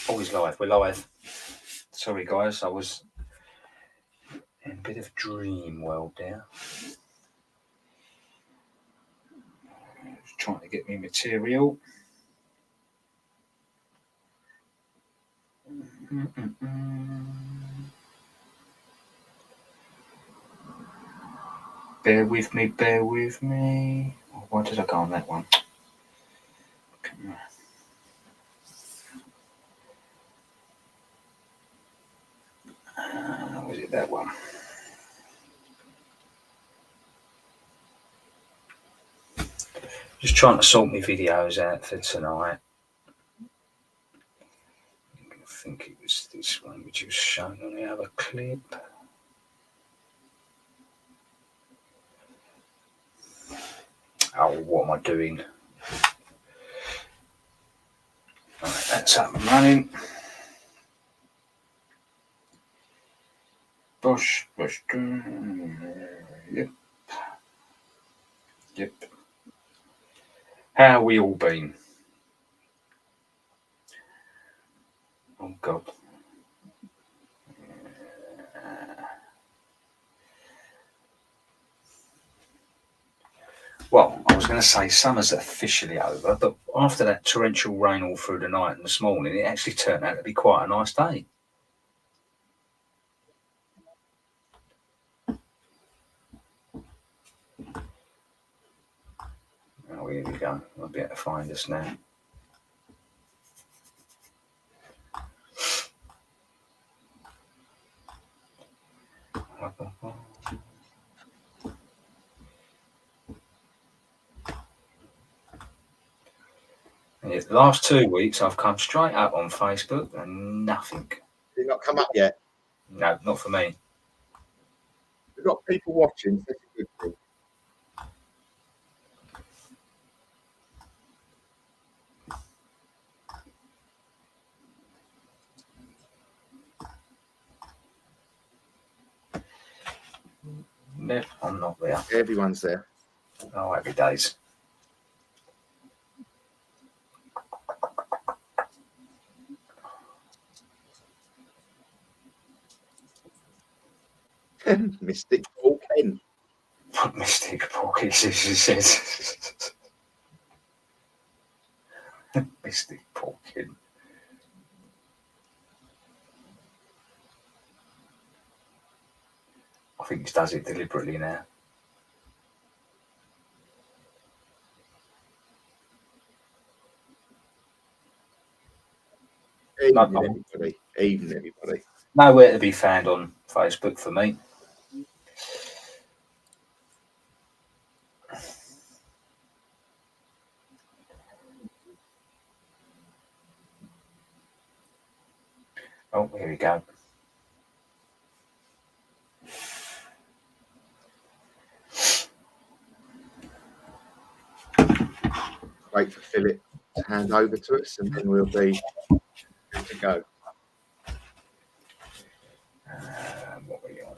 Always live. We're live. Sorry, guys. I was in a bit of dream world there. Just trying to get me material. Bear with me. Bear with me. Oh, why did I go on that one? Was it that one? Just trying to sort my videos out for tonight. I think it was this one which was shown on the other clip. Oh, what am I doing? Right, that's up and running. Bush. Yep. How we all been? Oh God. Well, I was going to say summer's officially over, but after that torrential rain all through the night and this morning, it actually turned out to be quite a nice day. Oh, here we go. I'll be able to find us now. Yeah, the last 2 weeks, I've come straight up on Facebook and nothing. Did it not come up yet? No, not for me. We've got people watching. That's a good thing. No, I'm not there. Everyone's there. Oh, happy days. Mystic Paul Ken. Mystic Paul Ken, she says. Mystic Paul Ken. I think he does it deliberately now. Even everybody. Nowhere to be found on Facebook for me. Oh, here we go. Wait for Philip to hand over to us, and then we'll be good to go. What were you on?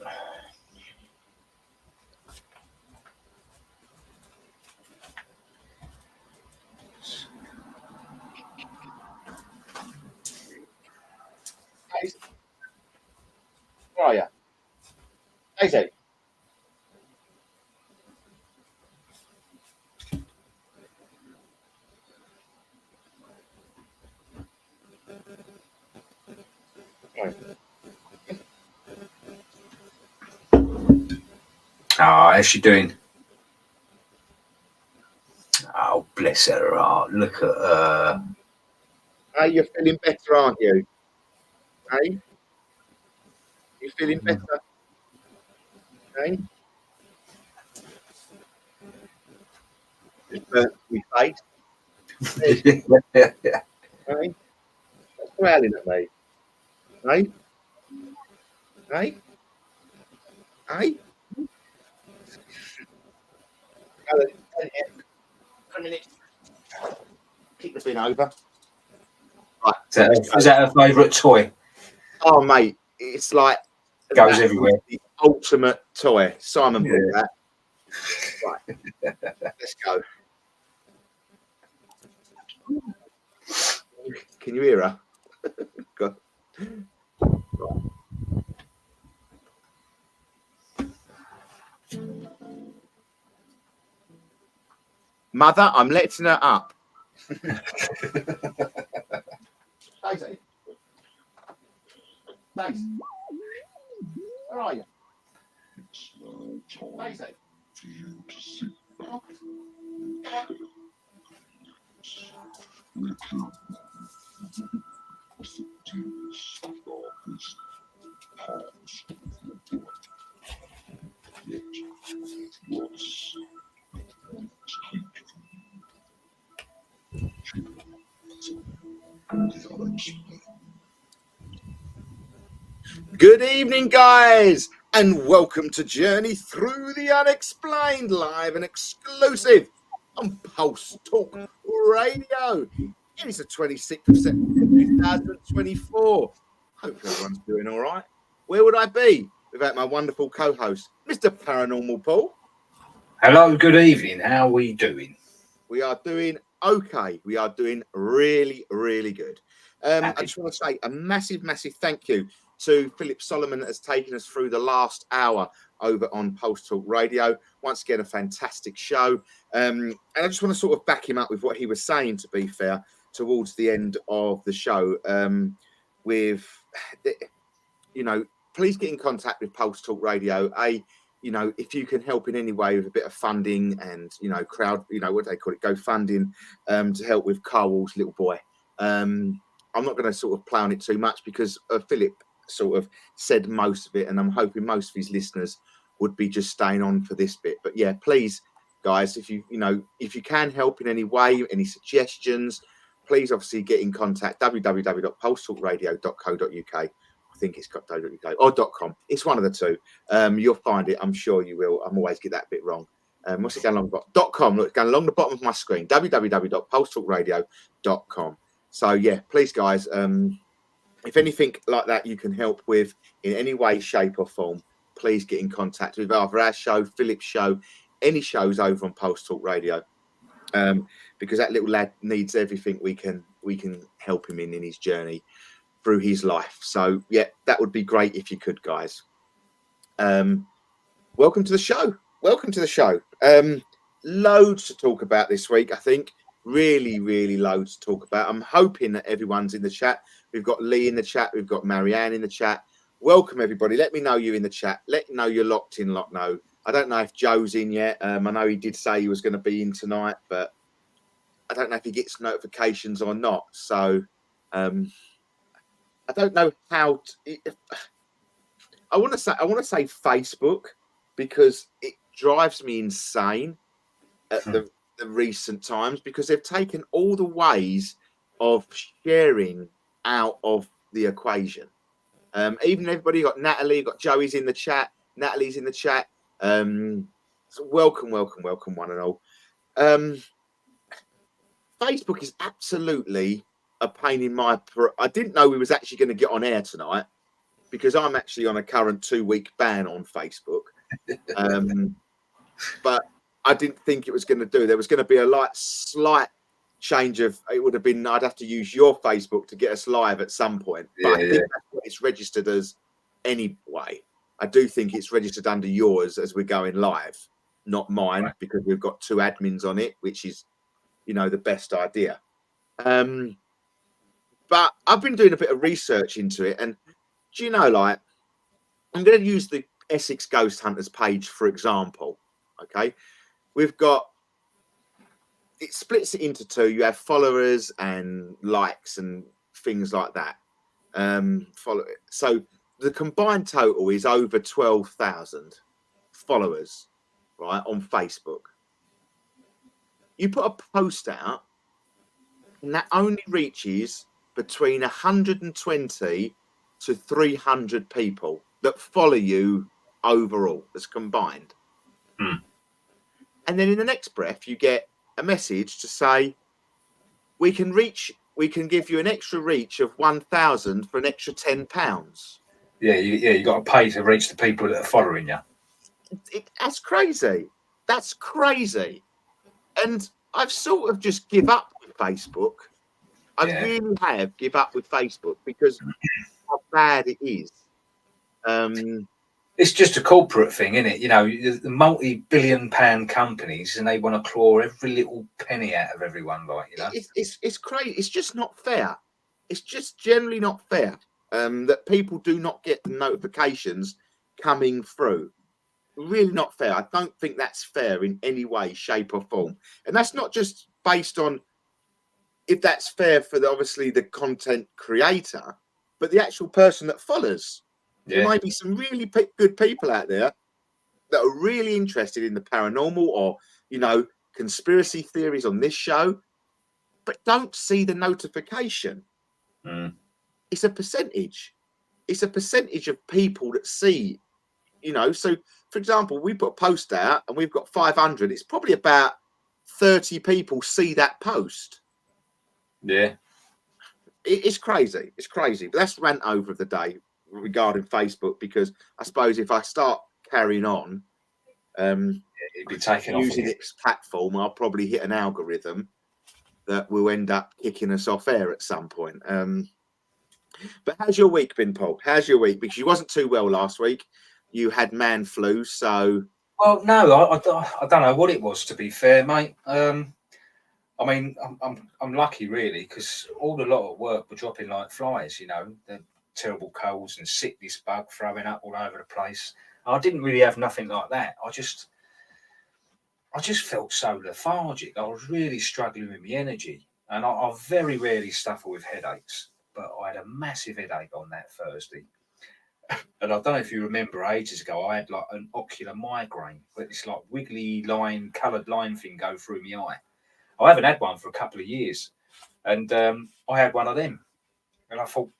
Where are you? Daisy. Oh, how's she doing? Oh, bless her heart. Look at her. Hey, you're feeling better, aren't you? Hey? You feeling better? Hey? Just burnt my face. Hey? Stop growling at me. Hey? Hey? Hey? A minute. Kick the bin over. Right. Is that her favourite toy? Oh, mate, it's like goes everywhere. The ultimate toy. Simon bought that. Right. Let's go. Can you hear her? Mother, I'm letting her up. Daisy. Daisy. Where are you? Daisy. Good evening, guys, and welcome to Journey Through the Unexplained, live and exclusive on Pulse Talk Radio. It is the 26th of September 2024. Hope everyone's doing all right. Where would I be without my wonderful co-host, Mr. Paranormal Paul? Hello, good evening. How are we doing? We are doing okay. We are doing really, really good. I just want to say a massive, massive thank you to Philip Solomon that has taken us through the last hour over on Pulse Talk Radio. Once again, a fantastic show. And I just want to sort of back him up with what he was saying, to be fair, towards the end of the show. Please get in contact with Pulse Talk Radio. If you can help in any way with a bit of funding and, what they call it, GoFunding, to help with Carwell's little boy. I'm not going to sort of play on it too much because Philip sort of said most of it, and I'm hoping most of his listeners would be just staying on for this bit. But yeah, please, guys, if you can help in any way, any suggestions, please obviously get in contact. www.pulsetalkradio.co.uk. I think it's got .uk or .com. It's one of the two. You'll find it. I'm sure you will. I'm always get that bit wrong. What's it going along? .com. Look, going along the bottom of my screen. www.pulsetalkradio.com. So yeah, please, guys. If anything like that you can help with in any way, shape, or form, please get in contact with either our show, Philip's show, any shows over on Pulse Talk Radio, because that little lad needs everything we can help him in his journey through his life. So yeah, that would be great if you could, guys. Welcome to the show. Loads to talk about this week, I think. Really, really loads to talk about. I'm hoping that everyone's in the chat. We've got Lee in the chat. We've got Marianne in the chat. Welcome, everybody. Let me know you're in the chat. Let me know you're locked in, no. I don't know if Joe's in yet. I know he did say he was going to be in tonight, but I don't know if he gets notifications or not. So I don't know how I want to say Facebook, because it drives me insane at the recent times, because they've taken all the ways of sharing out of the equation. Even everybody, got Natalie, got Joey's in the chat, Natalie's in the chat. So welcome one and all. Facebook is absolutely a pain in my... I didn't know we was actually going to get on air tonight, because I'm actually on a current 2-week ban on Facebook. But I didn't think it was going to do. There was going to be a slight change of... It would have been... I'd have to use your Facebook to get us live at some point. But I think that's what it's registered as anyway. I do think it's registered under yours as we're going live, not mine, because we've got 2 admins on it, which is, the best idea. But I've been doing a bit of research into it, and do you know, I'm going to use the Essex Ghost Hunters page, for example. Okay, we've got... It splits it into 2. You have followers and likes and things like that. So the combined total is over 12,000 followers, right, on Facebook. You put a post out, and that only reaches between 120 to 300 people that follow you overall, that's combined. And then in the next breath, you get a message to say, we can give you an extra reach of 1,000 for an extra £10. You got to pay to reach the people that are following you. That's crazy. And I've sort of just give up with Facebook. I really have give up with Facebook because how bad it is. It's just a corporate thing, isn't it? You know, the multi-billion-pound companies, and they want to claw every little penny out of everyone, like, you know. It's crazy. It's just not fair. It's just generally not fair that people do not get the notifications coming through. Really not fair. I don't think that's fair in any way, shape, or form. And that's not just based on if that's fair for obviously the content creator, but the actual person that follows. Yeah. There might be some really good people out there that are really interested in the paranormal or, you know, conspiracy theories on this show, but don't see the notification. It's a percentage. It's a percentage of people that see, you know. So, for example, we put a post out and we've got 500. It's probably about 30 people see that post. Yeah. It's crazy. It's crazy. But that's rant over of the day regarding Facebook, because I suppose if I start carrying on it'd be taken using off its platform, I'll probably hit an algorithm that will end up kicking us off air at some point. But how's your week been, Paul? How's your week? Because you wasn't too well last week. You had man flu, so. Well, no, I don't know what it was, to be fair, mate. I mean, I'm lucky really, because all the lot at work were dropping like flies. You know, the terrible colds and sickness bug throwing up all over the place. I didn't really have nothing like that. I just felt so lethargic. I was really struggling with my energy, and I very rarely suffer with headaches, but I had a massive headache on that Thursday. And I don't know if you remember, ages ago, I had like an ocular migraine, where this like wiggly line, coloured line thing go through my eye. I haven't had one for a couple of years, and I had one of them, and I thought,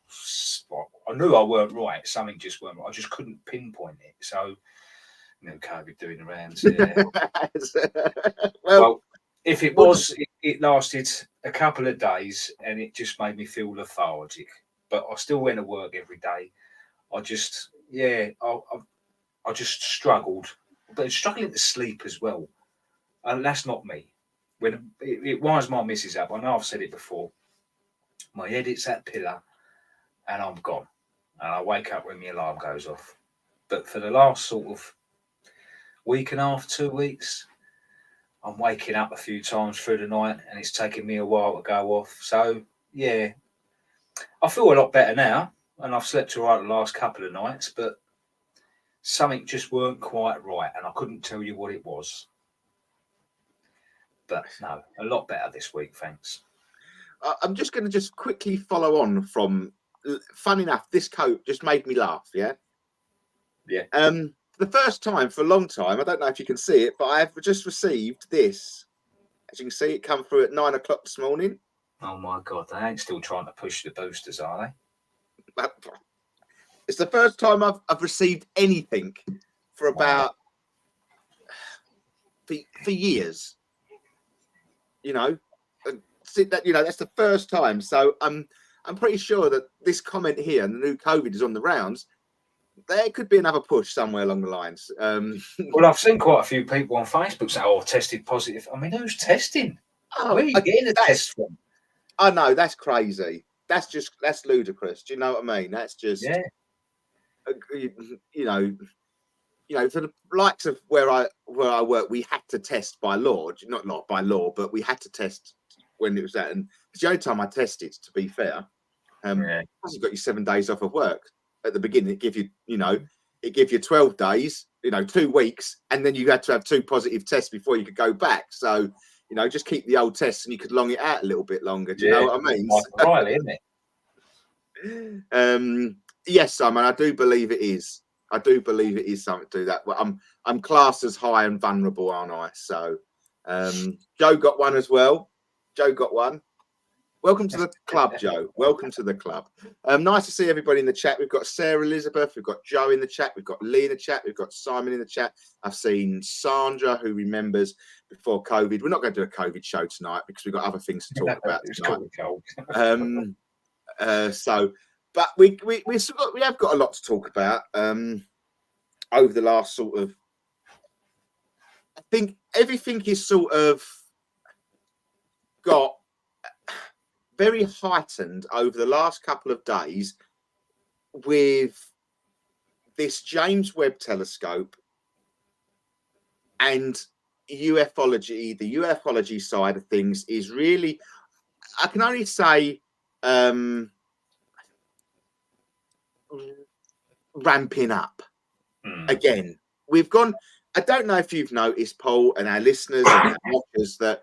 well, I knew I weren't right. Something just weren't right. I just couldn't pinpoint it. So, you know, COVID doing the rounds. Yeah. well, if it was, it lasted a couple of days, and it just made me feel lethargic. But I still went to work every day. I just, yeah, I just struggled, but struggling to sleep as well, and that's not me. When it winds my missus up, I know I've said it before. My head hits that pillar, and I'm gone, and I wake up when my alarm goes off. But for the last sort of week and a half, 2 weeks, I'm waking up a few times through the night, and it's taking me a while to go off. So yeah, I feel a lot better now, and I've slept all right the last couple of nights, but something just weren't quite right, and I couldn't tell you what it was. But no, a lot better this week, thanks. I'm just going to quickly follow on from. Fun enough, this coat just made me laugh. Yeah. Yeah. The first time for a long time, I don't know if you can see it, but I've just received this. As you can see, it come through at 9 o'clock this morning. Oh my God, they ain't still trying to push the boosters, are they? It's the first time I've received anything for about for years. You know, that's the first time. So I'm pretty sure that this comment here and the new COVID is on the rounds. There could be another push somewhere along the lines. Well, I've seen quite a few people on Facebook say, "Oh, tested positive." I mean, who's testing? Where are you getting a test from? I know, that's crazy. That's ludicrous. Do you know what I mean? That's just, yeah. You know, for the likes of where I work, we had to test by law, not by law, but we had to test when it was that. And it's the only time I tested, to be fair. You've got your 7 days off of work at the beginning. It give you 12 days, 2 weeks, and then you had to have 2 positive tests before you could go back. So, just keep the old tests and you could long it out a little bit longer. Do you know what I mean? Right, isn't it? Yes, Simon, I do believe it is. I do believe it is something to do that. Well, I'm classed as high and vulnerable, aren't I? So, Joe got one as well. Joe got one. Welcome to the club, Joe. Welcome to the club. Nice to see everybody in the chat. We've got Sarah Elizabeth. We've got Joe in the chat. We've got Lee in the chat. We've got Simon in the chat. I've seen Sandra, who remembers before COVID. We're not going to do a COVID show tonight because we've got other things to talk about tonight. But we have got a lot to talk about over the last sort of. I think everything is sort of got very heightened over the last couple of days with this James Webb Telescope and ufology, the ufology side of things is really, I can only say, ramping up again. We've gone, I don't know if you've noticed, Paul, and our listeners and our watchers, that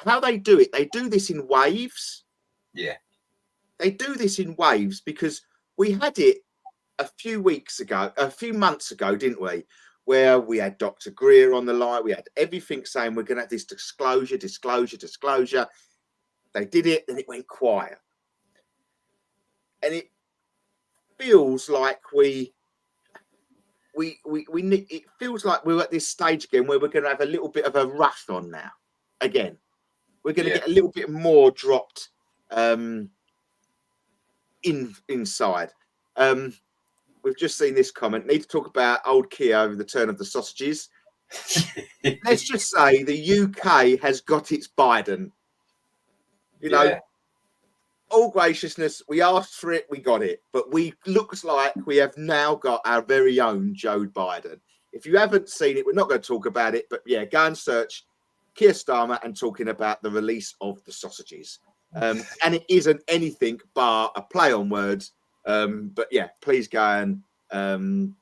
how they do it, they do this in waves. Yeah. They do this in waves because we had it a few months ago, didn't we? Where we had Dr. Greer on the line, we had everything saying we're going to have this disclosure. They did it, and it went quiet. And it feels like it feels like we're at this stage again where we're going to have a little bit of a rush on now. Again, we're going to get a little bit more dropped inside. We've just seen this comment. Need to talk about old Kia over the turn of the sausages. Let's just say the UK has got its Biden. You know, all graciousness, we asked for it, we got it. But looks like we have now got our very own Joe Biden. If you haven't seen it, we're not going to talk about it. But yeah, go and search Keir Starmer and talking about the release of the sausages. And it isn't anything bar a play on words. But yeah, please go and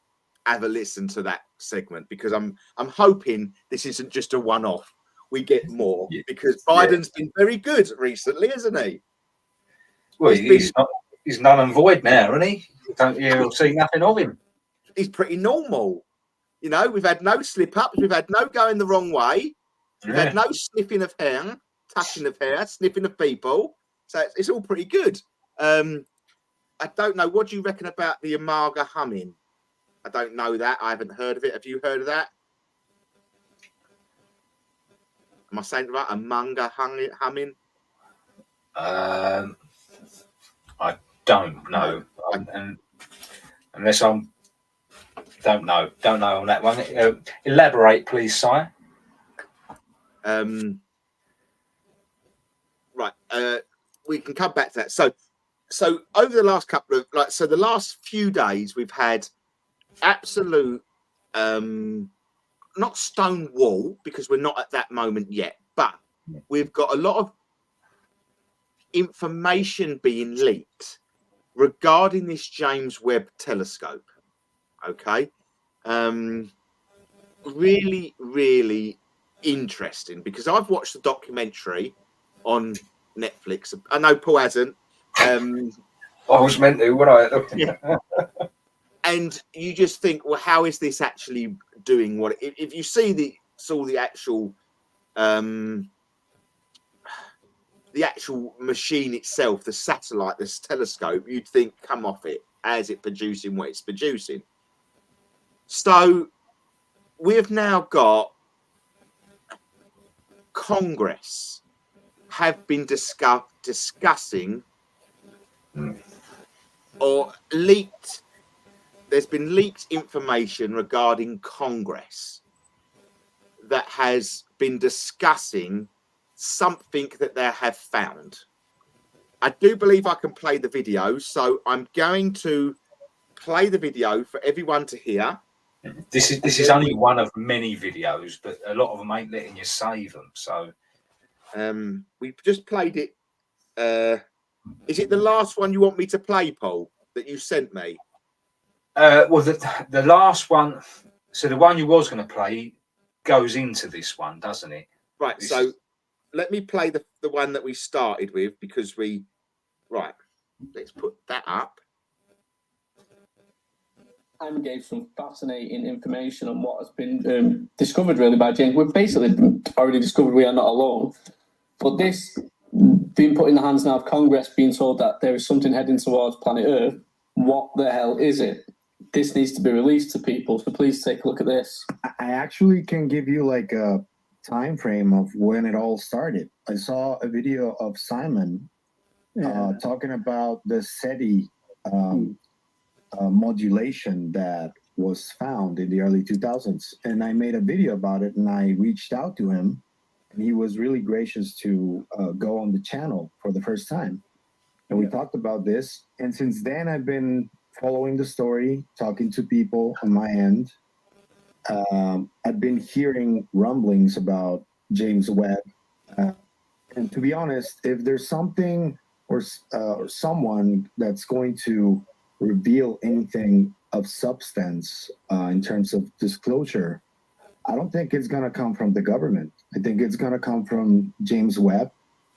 have a listen to that segment, because I'm hoping this isn't just a one-off. We get more, because Biden's been very good recently, hasn't he? Well, he's null and void now, isn't he? You'll see nothing of him. He's pretty normal. You know, we've had no slip-ups. We've had no going the wrong way. We've had no sniffing of hair, touching of hair, sniffing of people. So it's all pretty good. I don't know. What do you reckon about the Amaga humming? I don't know that. I haven't heard of it. Have you heard of that? Am I saying it right? Amaga humming? I don't know. Unless I'm... Don't know on that one. Elaborate, please, Sire. Right. We can come back to that. So over the last couple of the last few days, we've had absolute not stone wall, because we're not at that moment yet, but we've got a lot of information being leaked regarding this James Webb telescope. Okay. Really, really interesting, because I've watched the documentary on Netflix. I know Paul hasn't. I was meant to, would I? And you just think, well, how is this actually doing what? If you saw the actual machine itself, the satellite, this telescope, you'd think, come off it. How is it producing what it's producing? So we've now got Congress have been discussing or leaked. There's been leaked information regarding Congress that has been discussing something that they have found. I do believe I can play the video, so I'm going to play the video for everyone to hear. This is only one of many videos, but a lot of them ain't letting you save them. So we've just played it. Is it the last one you want me to play, Paul, that you sent me? Well, the last one, so the one you was going to play goes into this one, doesn't it? Right. So let me play the one that we started with, because let's put that up. Simon gave some fascinating information on what has been discovered really by James. We've basically already discovered we are not alone. But this being put in the hands now of Congress, being told that there is something heading towards planet Earth, what the hell is it? This needs to be released to people, so please take a look at this. I actually can give you like a time frame of when it all started. I saw a video of Simon talking about the SETI modulation that was found in the early 2000s, and I made a video about it, and I reached out to him, and he was really gracious to go on the channel for the first time, and we talked about this. And since then, I've been following the story, talking to people on my end. I've been hearing rumblings about James Webb. And to be honest, if there's something or someone that's going to reveal anything of substance in terms of disclosure, I don't think it's going to come from the government. I think it's going to come from James Webb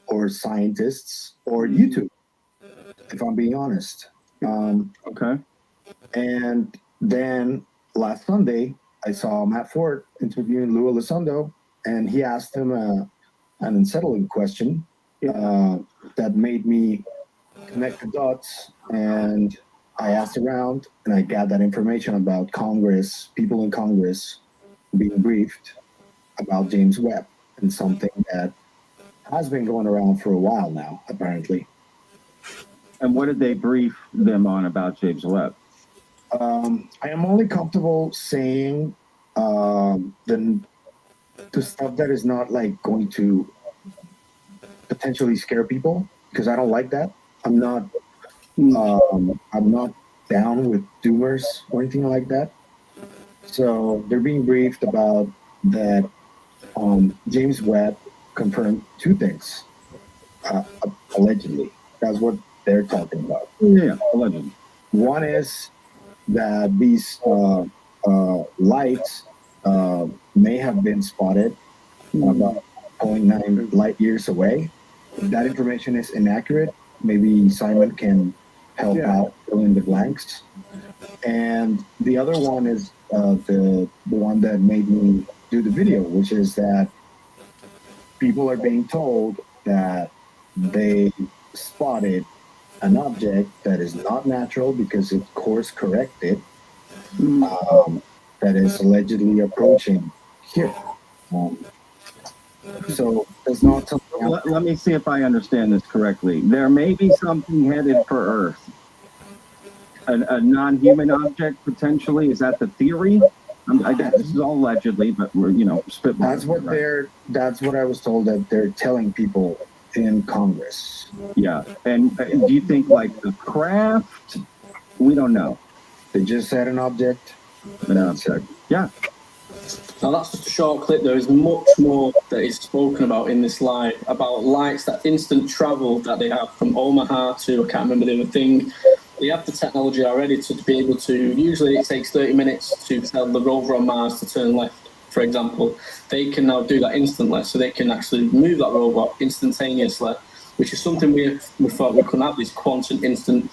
or scientists or YouTube, if I'm being honest. Okay. And then last Sunday, I saw Matt Ford interviewing Lou Elizondo, and he asked him an unsettling question that made me connect the dots. And I asked around, and I got that information about Congress, people in Congress being briefed about James Webb, and something that has been going around for a while now, apparently. And what did they brief them on about James Webb? I am only comfortable saying the stuff that is not like going to potentially scare people, because I don't like that. I'm not down with doomers or anything like that. So they're being briefed about that. James Webb confirmed two things, allegedly. That's what they're talking about. Yeah, allegedly. One is that these lights may have been spotted about 0.9 light years away. If that information is inaccurate, maybe Simon can help out fill in the blanks. And the other one is the one that made me do the video, which is that people are being told that they spotted an object that is not natural because it's course corrected, that is allegedly approaching here. So there's not something. Let me see if I understand this correctly. There may be something headed for Earth, a non-human object potentially. Is that the theory? I guess this is all allegedly, but we're spitballing. That's what I was told, that they're telling people in Congress. Yeah, and do you think like the craft? We don't know. They just said an object. Yeah. Now that's just a short clip. There is much more that is spoken about in this live, about lights, that instant travel that they have from Omaha to, I can't remember the other thing. They have the technology already to be able to, usually it takes 30 minutes to tell the rover on Mars to turn left, for example. They can now do that instantly, so they can actually move that robot instantaneously, which is something we thought we couldn't have, this quantum instant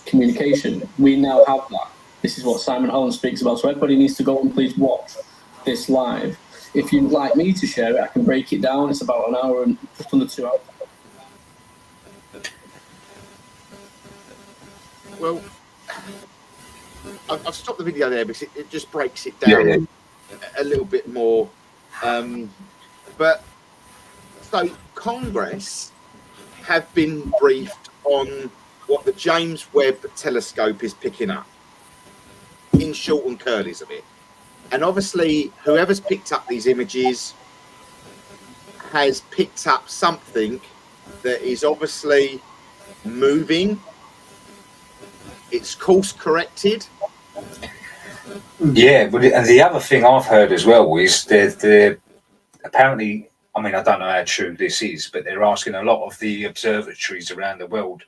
communication. We now have that. This is what Simon Holland speaks about. So everybody needs to go and please watch this live. If you'd like me to share it, I can break it down. It's about an hour and just under 2 hours. Well, I've stopped the video there because it just breaks it down a little bit more. But so Congress have been briefed on what the James Webb telescope is picking up, in short and curlies of it. And obviously, whoever's picked up these images has picked up something that is obviously moving. It's course corrected. Yeah, but and the other thing I've heard as well is they're apparently, I mean, I don't know how true this is, but they're asking a lot of the observatories around the world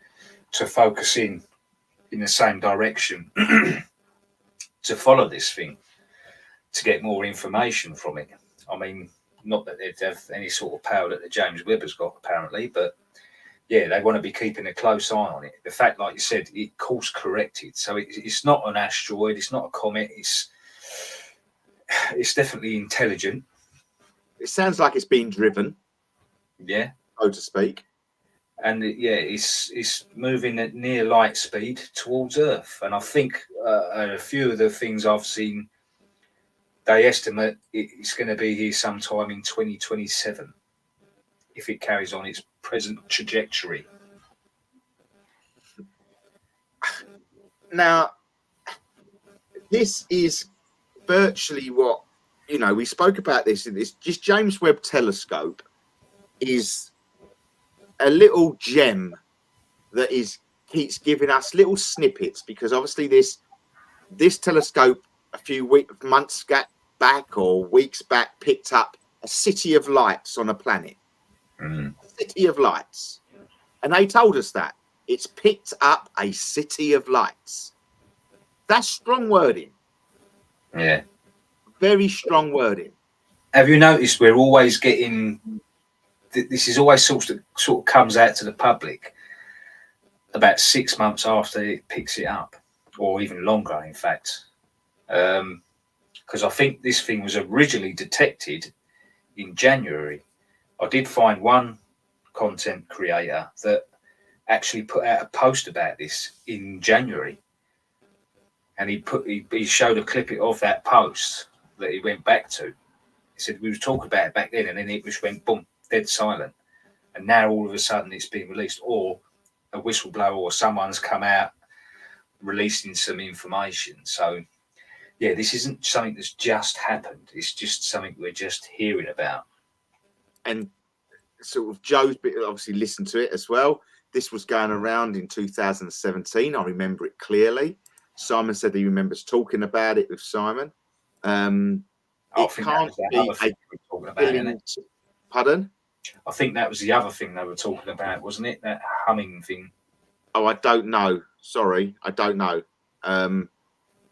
to focus in the same direction to follow this thing, to get more information from it. I mean, not that they'd have any sort of power that the James Webb has got, apparently, but yeah, they want to be keeping a close eye on it. The fact, like you said, it course corrected, so it's not an asteroid, it's not a comet, it's definitely intelligent. It sounds like it's being driven, yeah, so to speak. And it's moving at near light speed towards Earth. And I think a few of the things I've seen, they estimate it's going to be here sometime in 2027 if it carries on its present trajectory. Now, this is virtually what, we spoke about this James Webb telescope is a little gem that is keeps giving us little snippets, because obviously this telescope a few months back or weeks back picked up a city of lights on a planet. A city of lights. And they told us that. It's picked up a city of lights. That's strong wording. Yeah. Very strong wording. Have you noticed we're always getting, this is always sort of comes out to the public about 6 months after it picks it up, or even longer, in fact. Because I think this thing was originally detected in January. I did find one content creator that actually put out a post about this in January, and he showed a clip of that post that he went back to. He said we was talking about it back then, and then it just went boom, dead silent, and now all of a sudden it's been released, or a whistleblower or someone's come out releasing some information. So yeah, this isn't something that's just happened. It's just something we're just hearing about. And sort of Joe's obviously listened to it as well. This was going around in 2017. I remember it clearly. Simon said he remembers talking about it with Simon. It can't be Pardon? I think that was the other thing they were talking about, wasn't it? That humming thing. Oh, I don't know. Sorry, I don't know.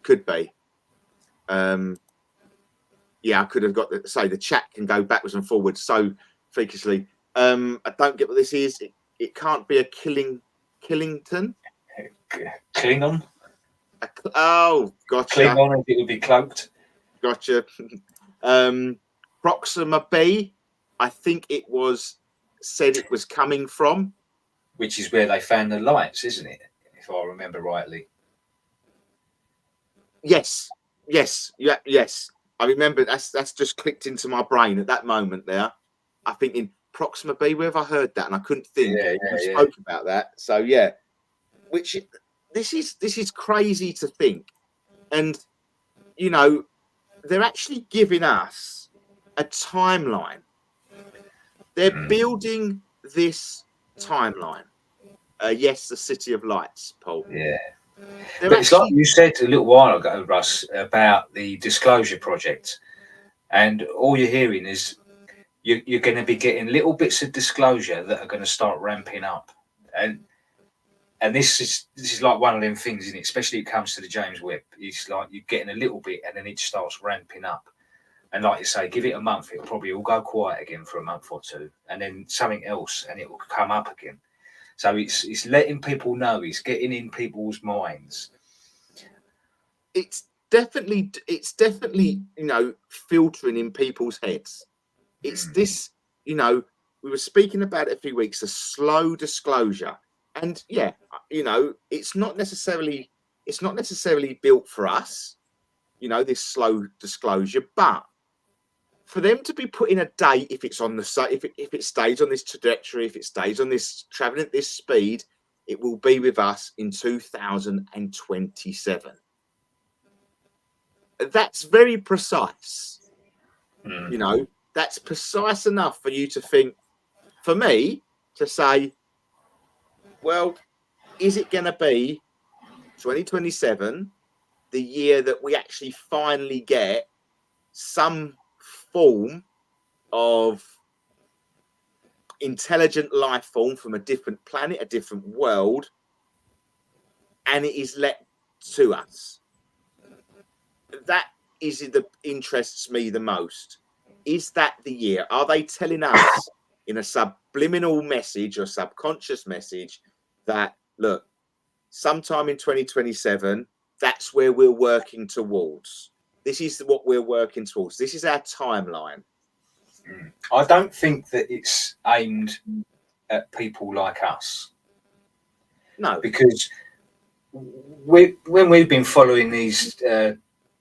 Could be. Yeah, I could have got the chat can go backwards and forwards so freakishly. I don't get what this is. It can't be a Killington. Klingon. Oh, gotcha. Klingon, it would be cloaked. Gotcha. Proxima B, I think it was said it was coming from. Which is where they found the lights, isn't it? If I remember rightly. Yes. Yeah, yes. I remember that's just clicked into my brain at that moment there. I think in Proxima B, where have I heard that? And I couldn't think. We spoke about that. So yeah. Which this is crazy to think. And you know, they're actually giving us a timeline. They're building this timeline. Yes, the City of Lights, Paul. Yeah. But it's like you said a little while ago, Russ, about the Disclosure Project. And all you're hearing is you're going to be getting little bits of disclosure that are going to start ramping up. And this is like one of them things, isn't it? Especially when it comes to the James Webb. It's like you're getting a little bit and then it starts ramping up. And like you say, give it a month, it'll probably all go quiet again for a month or two. And then something else and it will come up again. So it's letting people know, it's getting in people's minds. It's definitely, you know, filtering in people's heads. It's this, you know, we were speaking about it a few weeks, a slow disclosure. And yeah, you know, it's not necessarily built for us, you know, this slow disclosure, but for them to be putting a date, if it's on the if it stays on this trajectory, if it stays on this traveling at this speed, it will be with us in 2027. That's very precise. You know, that's precise enough for you to think, for me to say, well, is it going to be 2027, the year that we actually finally get some form of intelligent life form from a different planet, a different world, and it is let to us? That is the interests me the most. Is that the year? Are they telling us in a subliminal message or subconscious message that, look, sometime in 2027, that's where we're working towards? This is what we're working towards. This is our timeline. I don't think that it's aimed at people like us. No. Because when we've been following these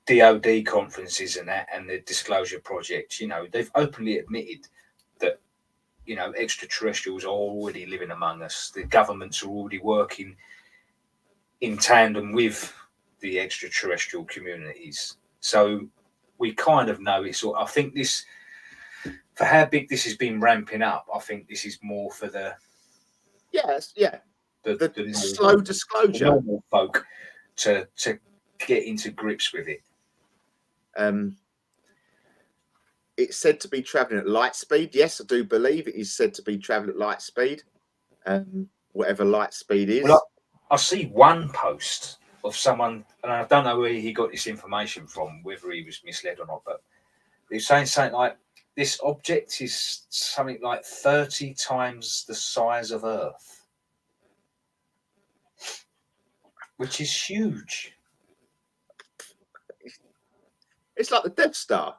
DOD conferences and the Disclosure Project, you know, they've openly admitted that, you know, extraterrestrials are already living among us. The governments are already working in tandem with the extraterrestrial communities. So we kind of know it's all. I think this, for how big this has been ramping up, I think this is more for the the slow disclosure. normal folk to get into grips with it. It's said to be travelling at light speed. Yes, I do believe it is said to be travelling at light speed. Whatever light speed is. Well, I see one post of someone, and I don't know where he got this information from, whether he was misled or not, but he's saying something like, this object is something like 30 times the size of Earth, which is huge. It's like the Death Star.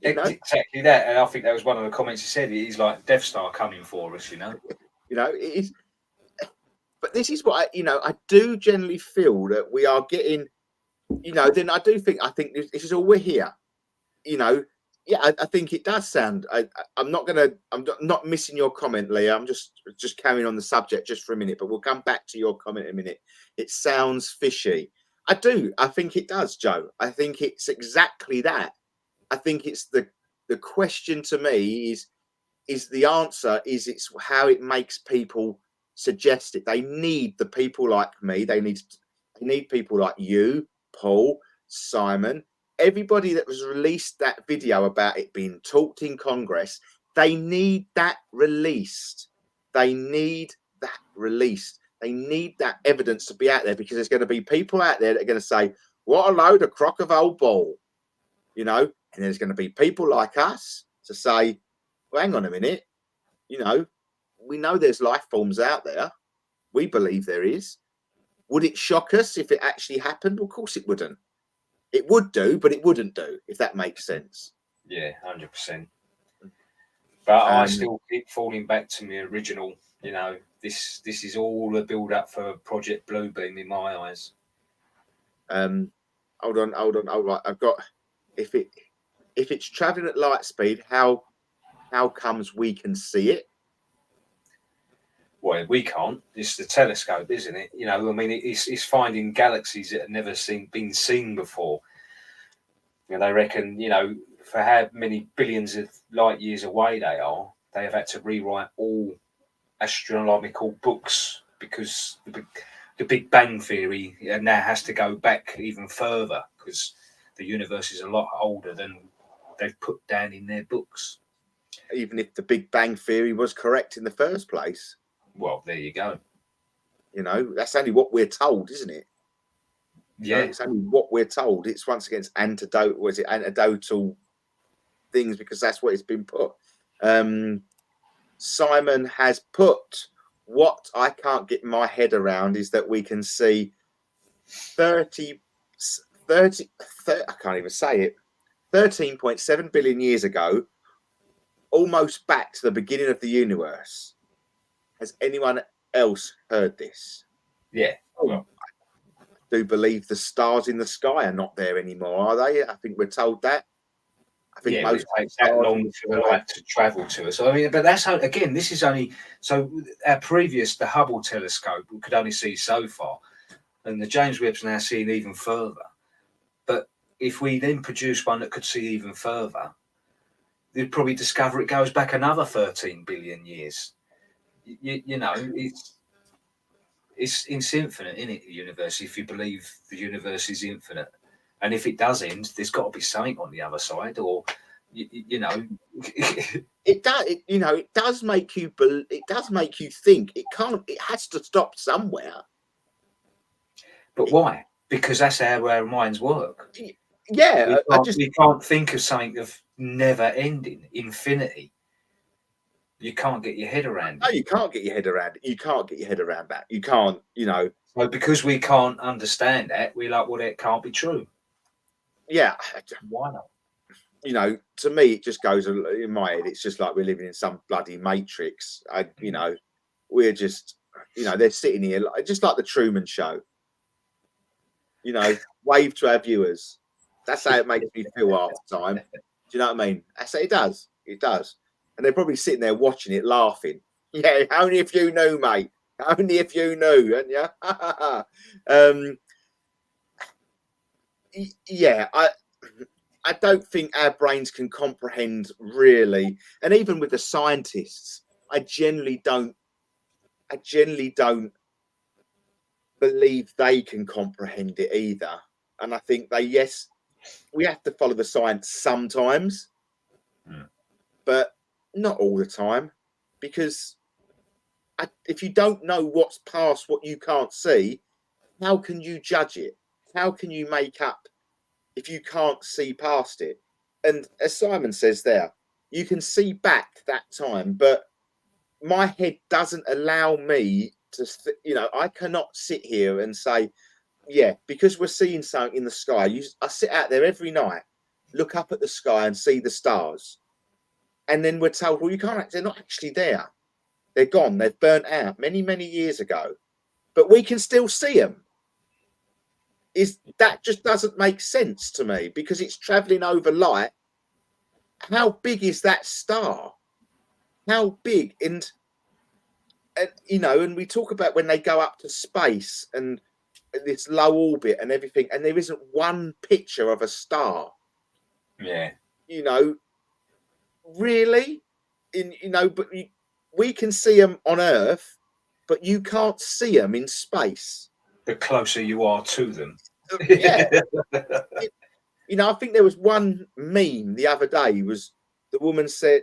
Exactly that. And I think that was one of the comments he said. He's like, Death Star coming for us, you know? It is. But this is what I do generally feel that we are getting, then I think this is all we're here. Yeah, I think it does sound. I'm not missing your comment, Leah. I'm just carrying on the subject just for a minute, but we'll come back to your comment in a minute. It sounds fishy. I do. I think it does, Joe. I think it's exactly that. I think it's the question to me is the answer is it's how it makes people suggest it. They need the people like me. They need people like you, Paul, Simon. Everybody that was released that video about it being talked in Congress, they need that released. They need that released. They need that evidence to be out there, because there's going to be people out there that are going to say, what a load of crock of old ball, and there's going to be people like us to say, well, hang on a minute, we know there's life forms out there. We believe there is. Would it shock us if it actually happened? Well, of course it wouldn't. It would do, but it wouldn't do, if that makes sense. Yeah, 100%. But I still keep falling back to my original. This is all a build up for Project Bluebeam in my eyes. Hold on. Right, I've got. If it's traveling at light speed, how comes we can see it? Well, we can't. It's the telescope, isn't it? It's finding galaxies that have never been seen before. They reckon, for how many billions of light years away they are, they have had to rewrite all astronomical books, because the Big Bang Theory now has to go back even further, because the universe is a lot older than they've put down in their books. Even if the Big Bang Theory was correct in the first place. Well, there you go. That's only what we're told, isn't it? Yeah. It's only what we're told. It's once again anecdotal things, because that's what it's been put. Simon has put, what I can't get my head around is that we can see 30 I can't even say it, 13.7 billion years ago, almost back to the beginning of the universe. Has anyone else heard this? Yeah. Well, I do believe the stars in the sky are not there anymore, are they? I think we're told that. I think most it takes that long for the light to travel to us. But that's how, again, this is only, so the Hubble telescope, we could only see so far, and the James Webb's now seeing even further. But if we then produce one that could see even further, they'd probably discover it goes back another 13 billion years. It's infinite, isn't it, the universe, if you believe the universe is infinite. And if it does end, there's got to be something on the other side, or it does. It does make you. It does make you think. It can't. It has to stop somewhere. But why? Because that's how our minds work. Yeah, we can't think of something of never ending, infinity. You can't get your head around it. No, you can't get your head around it. You can't get your head around that. You can't. So because we can't understand that, we're like, well, that can't be true. Yeah. Why not? To me, it just goes in my head. It's just like we're living in some bloody matrix. We're just, they're sitting here just like the Truman Show. Wave to our viewers. That's how it makes me feel half the time. Do you know what I mean? That's how it does. It does. And they're probably sitting there watching it, laughing. Yeah, only if you knew, mate. Only if you knew, and yeah. I don't think our brains can comprehend really, and even with the scientists, I generally don't I generally don't believe they can comprehend it either. And I think we have to follow the science sometimes, but not all the time, because if you don't know what's past what you can't see, how can you judge it? How can you make up if you can't see past it? And as Simon says there, you can see back that time, but my head doesn't allow me to, I cannot sit here and say, yeah, because we're seeing something in the sky. I sit out there every night, look up at the sky and see the stars. And then we're told, well, they're not actually there. They're gone. They've burnt out many, many years ago, but we can still see them. That just doesn't make sense to me, because it's traveling over light. How big is that star? How big? And we talk about when they go up to space and this low orbit and everything, and there isn't one picture of a star. Yeah. Really? But we can see them on Earth, but you can't see them in space. The closer you are to them. Yeah. I think there was one meme the other day. The woman said,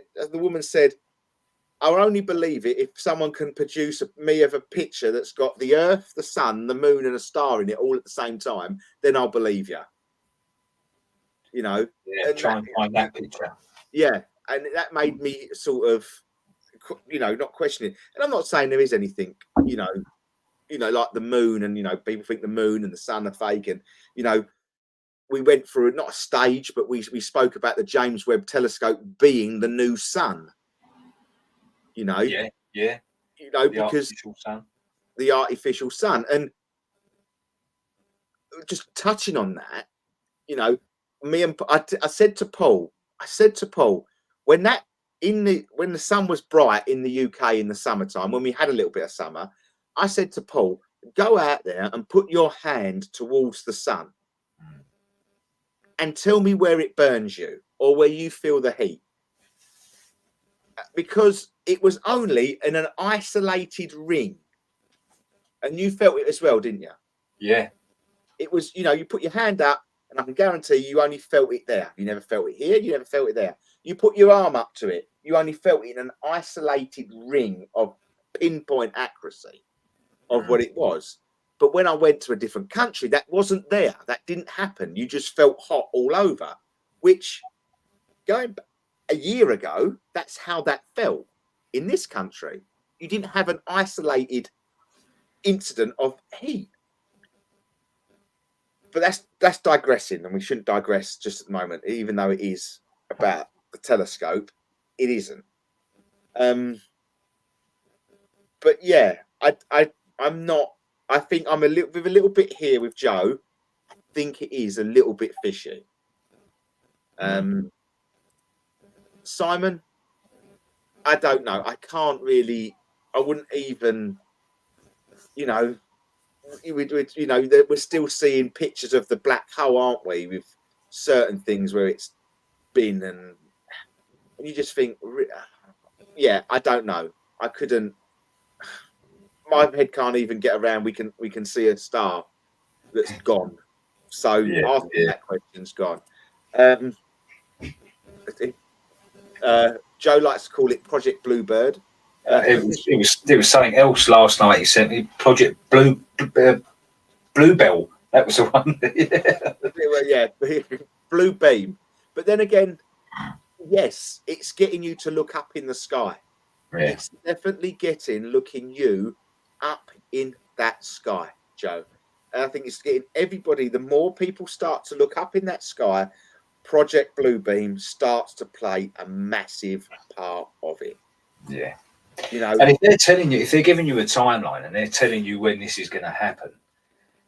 I'll only believe it if someone can produce me of a picture that's got the Earth, the sun, the moon, and a star in it all at the same time. Then I'll believe you. Yeah, try and find that picture. Yeah, and that made me sort of, not questioning. And I'm not saying there is anything, like the moon, and people think the moon and the sun are fake, and we went through not a stage, but we spoke about the James Webb Telescope being the new sun. Yeah. Because the artificial sun, and just touching on that, I said to Paul, when the sun was bright in the UK in the summertime, when we had a little bit of summer, I said to Paul, go out there and put your hand towards the sun and tell me where it burns you or where you feel the heat. Because it was only in an isolated ring. And you felt it as well, didn't you? Yeah. It was, you put your hand up, and I can guarantee you only felt it there. You never felt it here. You never felt it there. You put your arm up to it. You only felt it in an isolated ring of pinpoint accuracy of what it was. But when I went to a different country, that wasn't there. That didn't happen. You just felt hot all over, which going back a year ago, that's how that felt in this country. You didn't have an isolated incident of heat. But that's digressing, and we shouldn't digress just at the moment, even though it is about the telescope. It isn't. But yeah, I'm not. I think I'm a little bit here with Joe. I think it is a little bit fishy. Simon, I don't know. I can't really. I wouldn't even. We're still seeing pictures of the black hole, aren't we? With certain things where it's been, and you just think, yeah, I don't know. I couldn't. My head can't even get around. We can see a star that's gone. So asking that question's gone. Joe likes to call it Project Bluebird. It was something else last night. He sent me Project Bluebell. That was the one. Yeah, Blue Beam. But then again, yes, it's getting you to look up in the sky. Yeah. It's definitely looking you up in that sky, Joe. And I think it's getting everybody. The more people start to look up in that sky, Project Bluebeam starts to play a massive part of it. Yeah. And if they're telling you, if they're giving you a timeline and they're telling you when this is going to happen,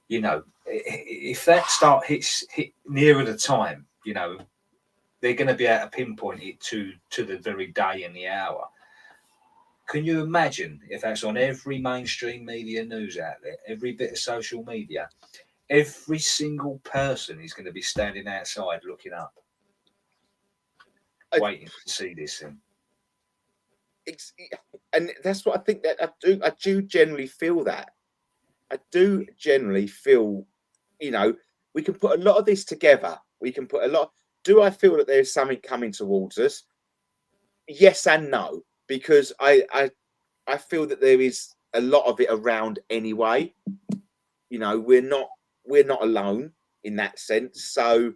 if that hit nearer the time, they're going to be able to pinpoint it to the very day and the hour. Can you imagine if that's on every mainstream media news outlet, every bit of social media, every single person is going to be standing outside looking up, waiting to see this thing? and that's what I think that I do generally feel that. I do generally feel, you know, we can put a lot of this together. We can put a lot. Do I feel that there's something coming towards us? Yes and no, because I feel that there is a lot of it around anyway. You know, we're not alone in that sense. So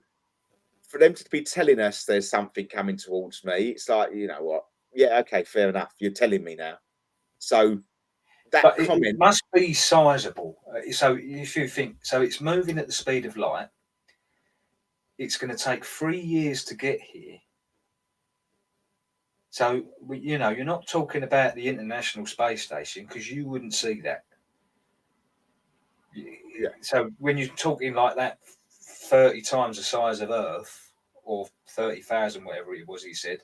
for them to be telling us there's something coming towards me, it's like, you know what? Yeah, okay, fair enough. You're telling me now. So that But comment it must be sizable. So if you think, so it's moving at the speed of light. It's going to take 3 years to get here. So, you know, you're not talking about the International Space Station because you wouldn't see that. Yeah. So when you're talking like that, 30 times the size of Earth, or 30,000, whatever it was he said,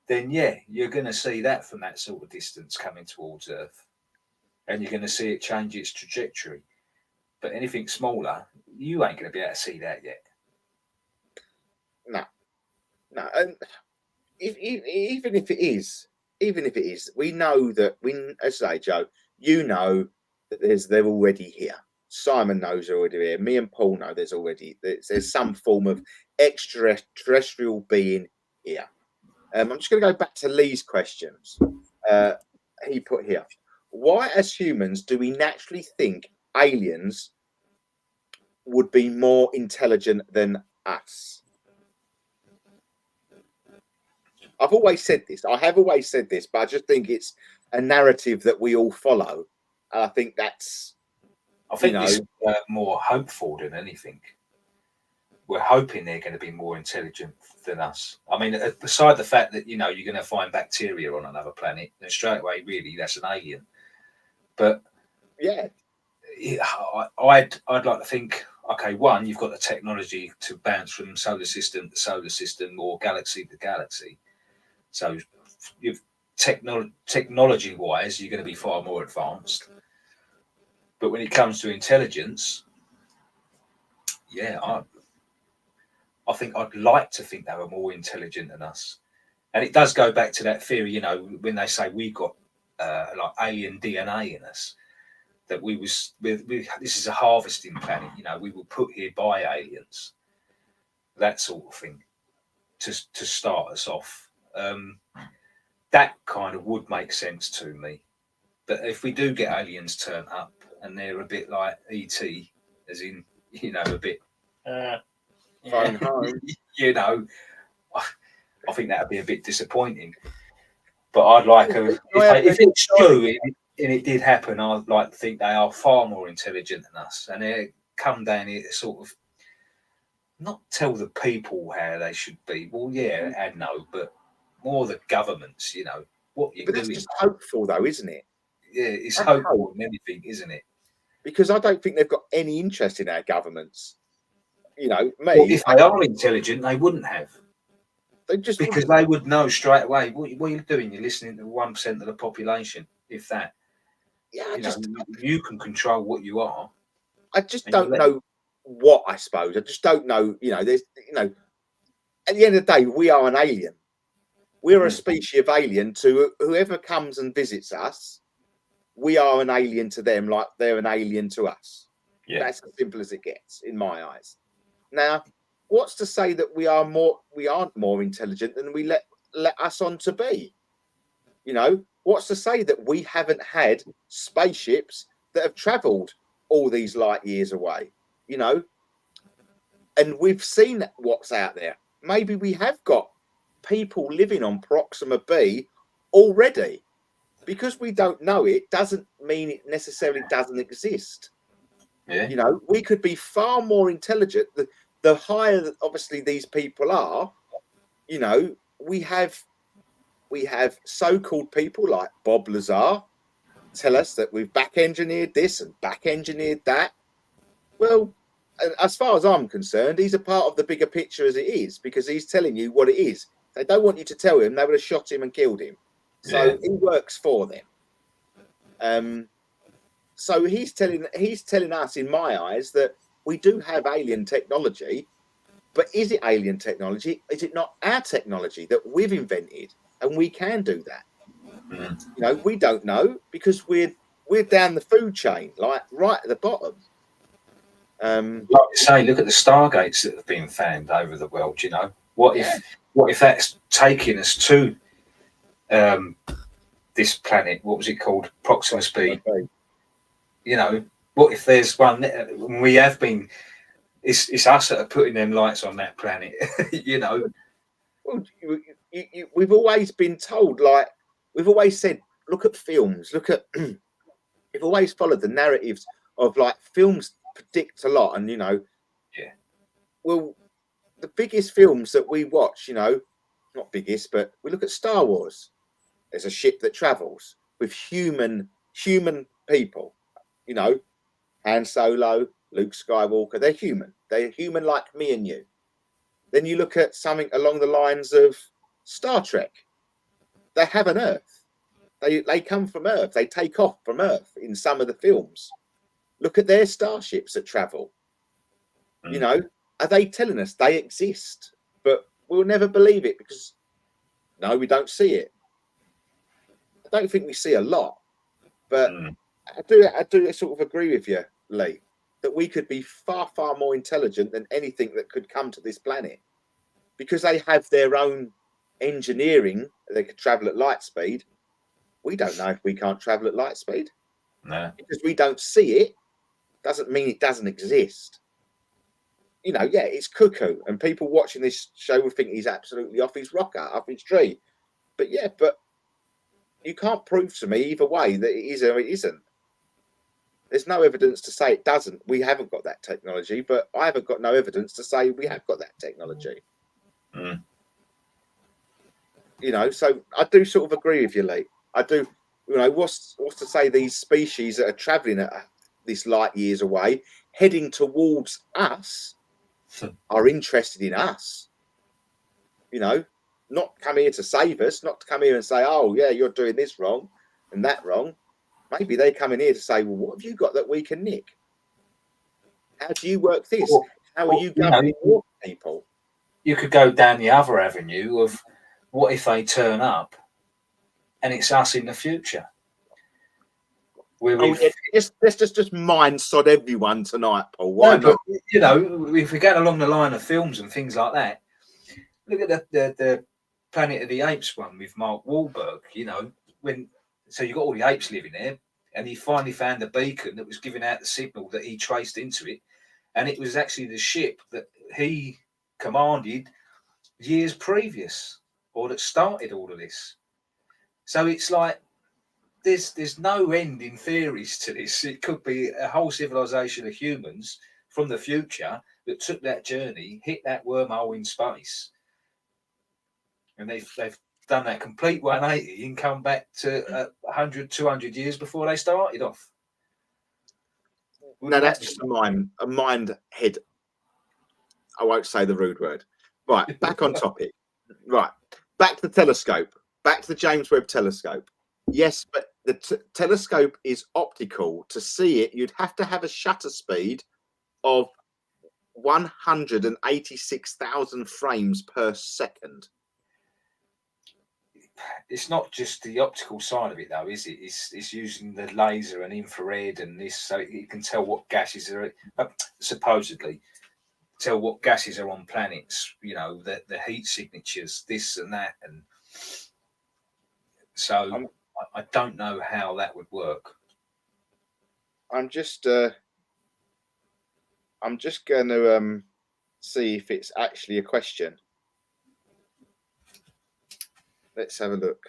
then yeah, you're going to see that from that sort of distance coming towards Earth. And you're going to see it change its trajectory. But anything smaller, you ain't going to be able to see that yet. No. And even if it is, we know that as I say, Joe, you know that they're already here. Simon knows they're already here. Me and Paul know there's some form of extraterrestrial being here. I'm just going to go back to Lee's questions. He put here, why as humans do we naturally think aliens would be more intelligent than us? I have always said this, but I just think it's a narrative that we all follow. And I think this is more hopeful than anything. We're hoping they're going to be more intelligent than us. I mean, beside the fact that, you know, you're going to find bacteria on another planet, then straight away, really, that's an alien. But yeah, I'd like to think, okay, one, you've got the technology to bounce from solar system to solar system or galaxy to galaxy. So you've technology-wise, you're going to be far more advanced. But when it comes to intelligence, yeah, I think I'd like to think they were more intelligent than us. And it does go back to that theory, you know, when they say we got like alien DNA in us, that this is a harvesting planet, you know, we were put here by aliens, that sort of thing, to start us off. That kind of would make sense to me. But if we do get aliens turn up and they're a bit like E.T., as in, you know, a bit, phone home, you know, I think that would be a bit disappointing. But I'd like if it's true and it did happen, I'd like to think they are far more intelligent than us, and they come down here to sort of not tell the people how they should be. Well, yeah and no, but more the governments, you know, what you're doing. But that's just hopeful, though, isn't it? Yeah, it's hopeful than anything, isn't it? Because I don't think they've got any interest in our governments. You know, me. Well, if they are intelligent, they wouldn't have. Because they would know straight away. What are you doing? You're listening to 1% of the population, if that. Yeah, you can control what you are. I just don't know what. I suppose I just don't know. You know, there's, you know, at the end of the day, we are an alien. We're a species of alien to whoever comes and visits us. We are an alien to them, like they're an alien to us. Yeah. That's as simple as it gets in my eyes. Now, what's to say that we aren't more intelligent than we let us on to be? You know, what's to say that we haven't had spaceships that have travelled all these light years away? You know, and we've seen what's out there. Maybe we have got people living on Proxima B already. Because we don't know it doesn't mean it necessarily doesn't exist. Yeah. You know, we could be far more intelligent. The higher that obviously these people are, you know, we have so-called people like Bob Lazar tell us that we've back-engineered this and back-engineered that. Well, as far as I'm concerned, he's a part of the bigger picture as it is, because he's telling you what it is. They don't want you to tell him. They would have shot him and killed him. So he works for them. So he's telling us, in my eyes, that we do have alien technology, but is it alien technology? Is it not our technology that we've invented, and we can do that? You know, we don't know because we're down the food chain, like right at the bottom. Like you say, look at the stargates that have been found over the world. You know, what if that's taking us to this planet? What was it called? Proxima B. You know, what if there's one? We have been. It's us that are putting them lights on that planet. You know. Well, we've always been told, like we've always said, look at films. Look at. We've always followed the narratives of like films predict a lot, and you know. Yeah. Well, the biggest films that we watch, you know, not biggest, but we look at Star Wars. There's a ship that travels with human people, you know, Han Solo, Luke Skywalker. They're human. They're human like me and you. Then you look at something along the lines of Star Trek. They have an Earth. They come from Earth. They take off from Earth in some of the films. Look at their starships that travel. You know, are they telling us they exist? But we'll never believe it because no, we don't see it. I don't think we see a lot, but I do sort of agree with you, Lee, that we could be far, far more intelligent than anything that could come to this planet because they have their own engineering. They could travel at light speed. We don't know if we can't travel at light speed. No. Because we don't see it doesn't mean it doesn't exist. You know, yeah, it's cuckoo, and people watching this show will think he's absolutely off his rocker, off his tree. But yeah, but you can't prove to me either way that it is or it isn't. There's no evidence to say it doesn't. We haven't got that technology, but I haven't got no evidence to say we have got that technology. You know, so I do sort of agree with you, Lee. I do. You know, what's to say these species that are travelling at this light years away, heading towards us, are interested in us? You know, not come here to save us, not to come here and say, "Oh, yeah, you're doing this wrong and that wrong." Maybe they come in here to say, "Well, what have you got that we can nick? How do you work this? How are you governing your people?" You could go down the other avenue of what if they turn up and it's us in the future? Let's just mind sod everyone tonight, Paul. Why not? But, you know, if we get along the line of films and things like that, look at the Planet of the Apes one with Mark Wahlberg. You know, so you got all the apes living there, and he finally found a beacon that was giving out the signal that he traced into it, and it was actually the ship that he commanded years previous, or that started all of this. So it's like there's no end in theories to this. It could be a whole civilization of humans from the future that took that journey, hit that wormhole in space, and they've done that complete 180 and come back to 100, 200 years before they started off. No, that's just a mind head. I won't say the rude word. Right, back on topic. Right, back to the telescope. Back to the James Webb Telescope. Yes, but the telescope is optical. To see it, you'd have to have a shutter speed of 186,000 frames per second. It's not just the optical side of it, though, is it? It's using the laser and infrared and this, so it can tell what gases are supposedly tell what gases are on planets. You know, the heat signatures, this and that, and so I don't know how that would work. I'm just going to see if it's actually a question. Let's have a look.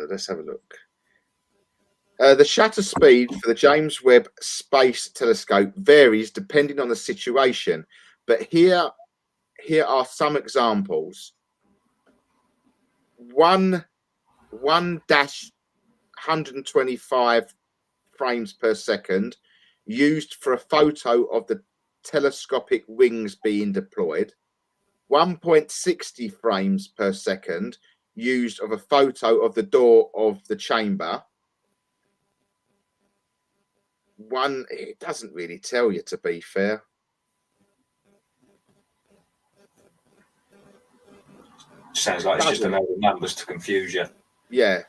Let's have a look. The shutter speed for the James Webb Space Telescope varies depending on the situation, but here are some examples. 1-125 frames per second used for a photo of the telescopic wings being deployed. 1.60 frames per second used of a photo of the door of the chamber. It doesn't really tell you, to be fair. Sounds like it's just a load of numbers to confuse you. Yeah.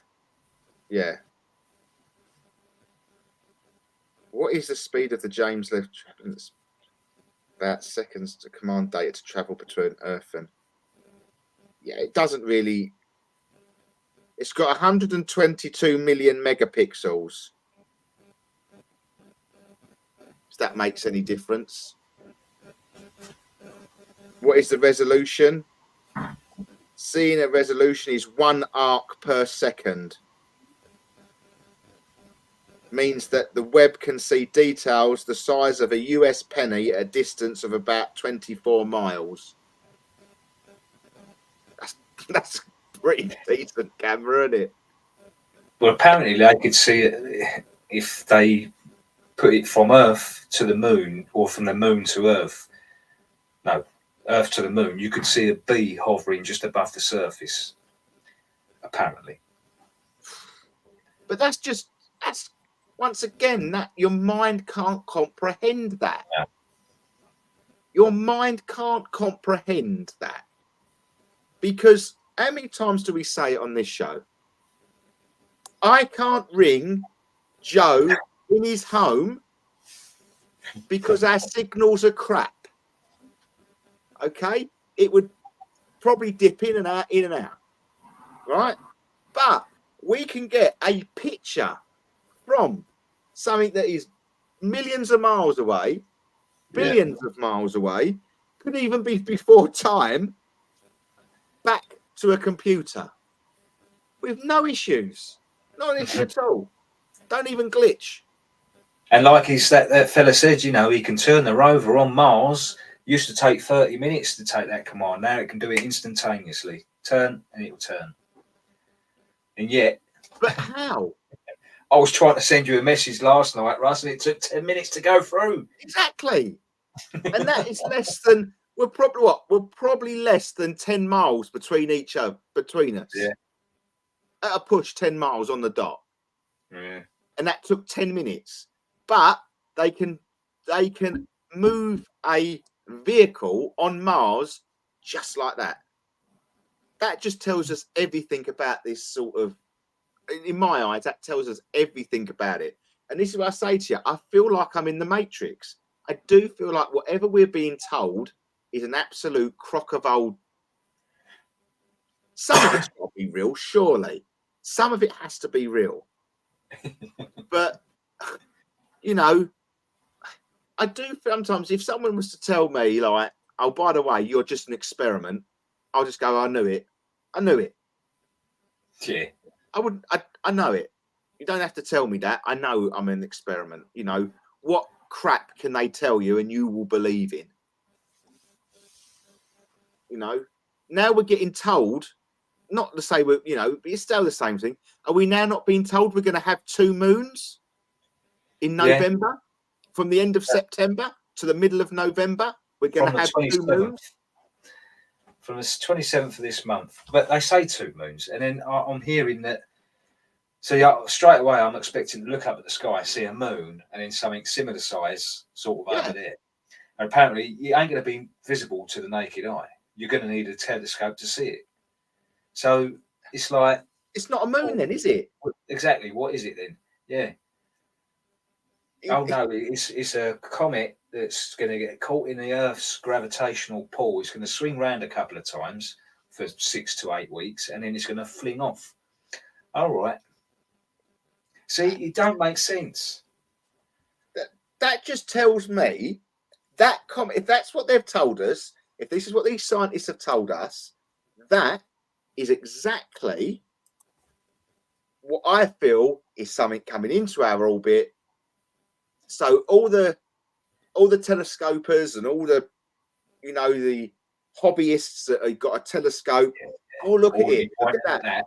What is the speed of the James Webb? About seconds to command data to travel between Earth and. Yeah, it doesn't really. It's got 122 million megapixels. If that makes any difference. What is the resolution? Seeing a resolution is 1 arc per second. Means that the Webb can see details the size of a US penny at a distance of about 24 miles. That's a pretty decent camera, isn't it? Well, apparently they could see it if they put it from Earth to the moon or from the moon to Earth. No, Earth to the moon. You could see a bee hovering just above the surface. Apparently. But that's once again that your mind can't comprehend that. Yeah. Your mind can't comprehend that. Because how many times do we say it on this show? I can't ring Joe in his home because our signals are crap. Okay? It would probably dip in and out, right? But we can get a picture from something that is millions of miles away, billions of miles away, could even be before time, back to a computer with no issues. Not an issue at all. Don't even glitch. And like that fella said, you know, he can turn the rover on Mars. Used to take 30 minutes to take that command. Now it can do it instantaneously. Turn and it'll turn. And yet... But how? I was trying to send you a message last night, Russ, and it took 10 minutes to go through. Exactly. And that is less than... We're probably less than 10 miles between us. Yeah. At a push, 10 miles on the dot. Yeah. And that took 10 minutes. But they can move a vehicle on Mars just like that. That just tells us everything about this sort of, in my eyes, that tells us everything about it. And this is what I say to you. I feel like I'm in the Matrix. I do feel like whatever we're being told is an absolute crock of old. Some of it's got to be real, surely. Some of it has to be real. But, you know, I do sometimes, if someone was to tell me, like, oh, by the way, you're just an experiment, I'll just go, I knew it. Yeah. I know it. You don't have to tell me that. I know I'm an experiment. You know, what crap can they tell you and you will believe in? You know, now we're getting told, not to say we're, you know, but it's still the same thing. Are we now not being told we're going to have 2 moons in November? From the end of September to the middle of November, we're going to have 2 moons? From the 27th of this month. But they say 2 moons. And then I'm hearing that. So straight away, I'm expecting to look up at the sky, see a moon, and then something similar size sort of over there. And apparently, it ain't going to be visible to the naked eye. You're going to need a telescope to see it. So it's like... It's not a moon then, is it? Exactly. What is it then? Yeah. Oh, no, it's a comet that's going to get caught in the Earth's gravitational pull. It's going to swing round a couple of times for 6 to 8 weeks, and then it's going to fling off. All right. See, it don't make sense. That just tells me that if that's what they've told us, if this is what these scientists have told us, that is exactly what I feel is something coming into our orbit. So all the telescopers and all the, you know, the hobbyists that have got a telescope, look at it, look at that.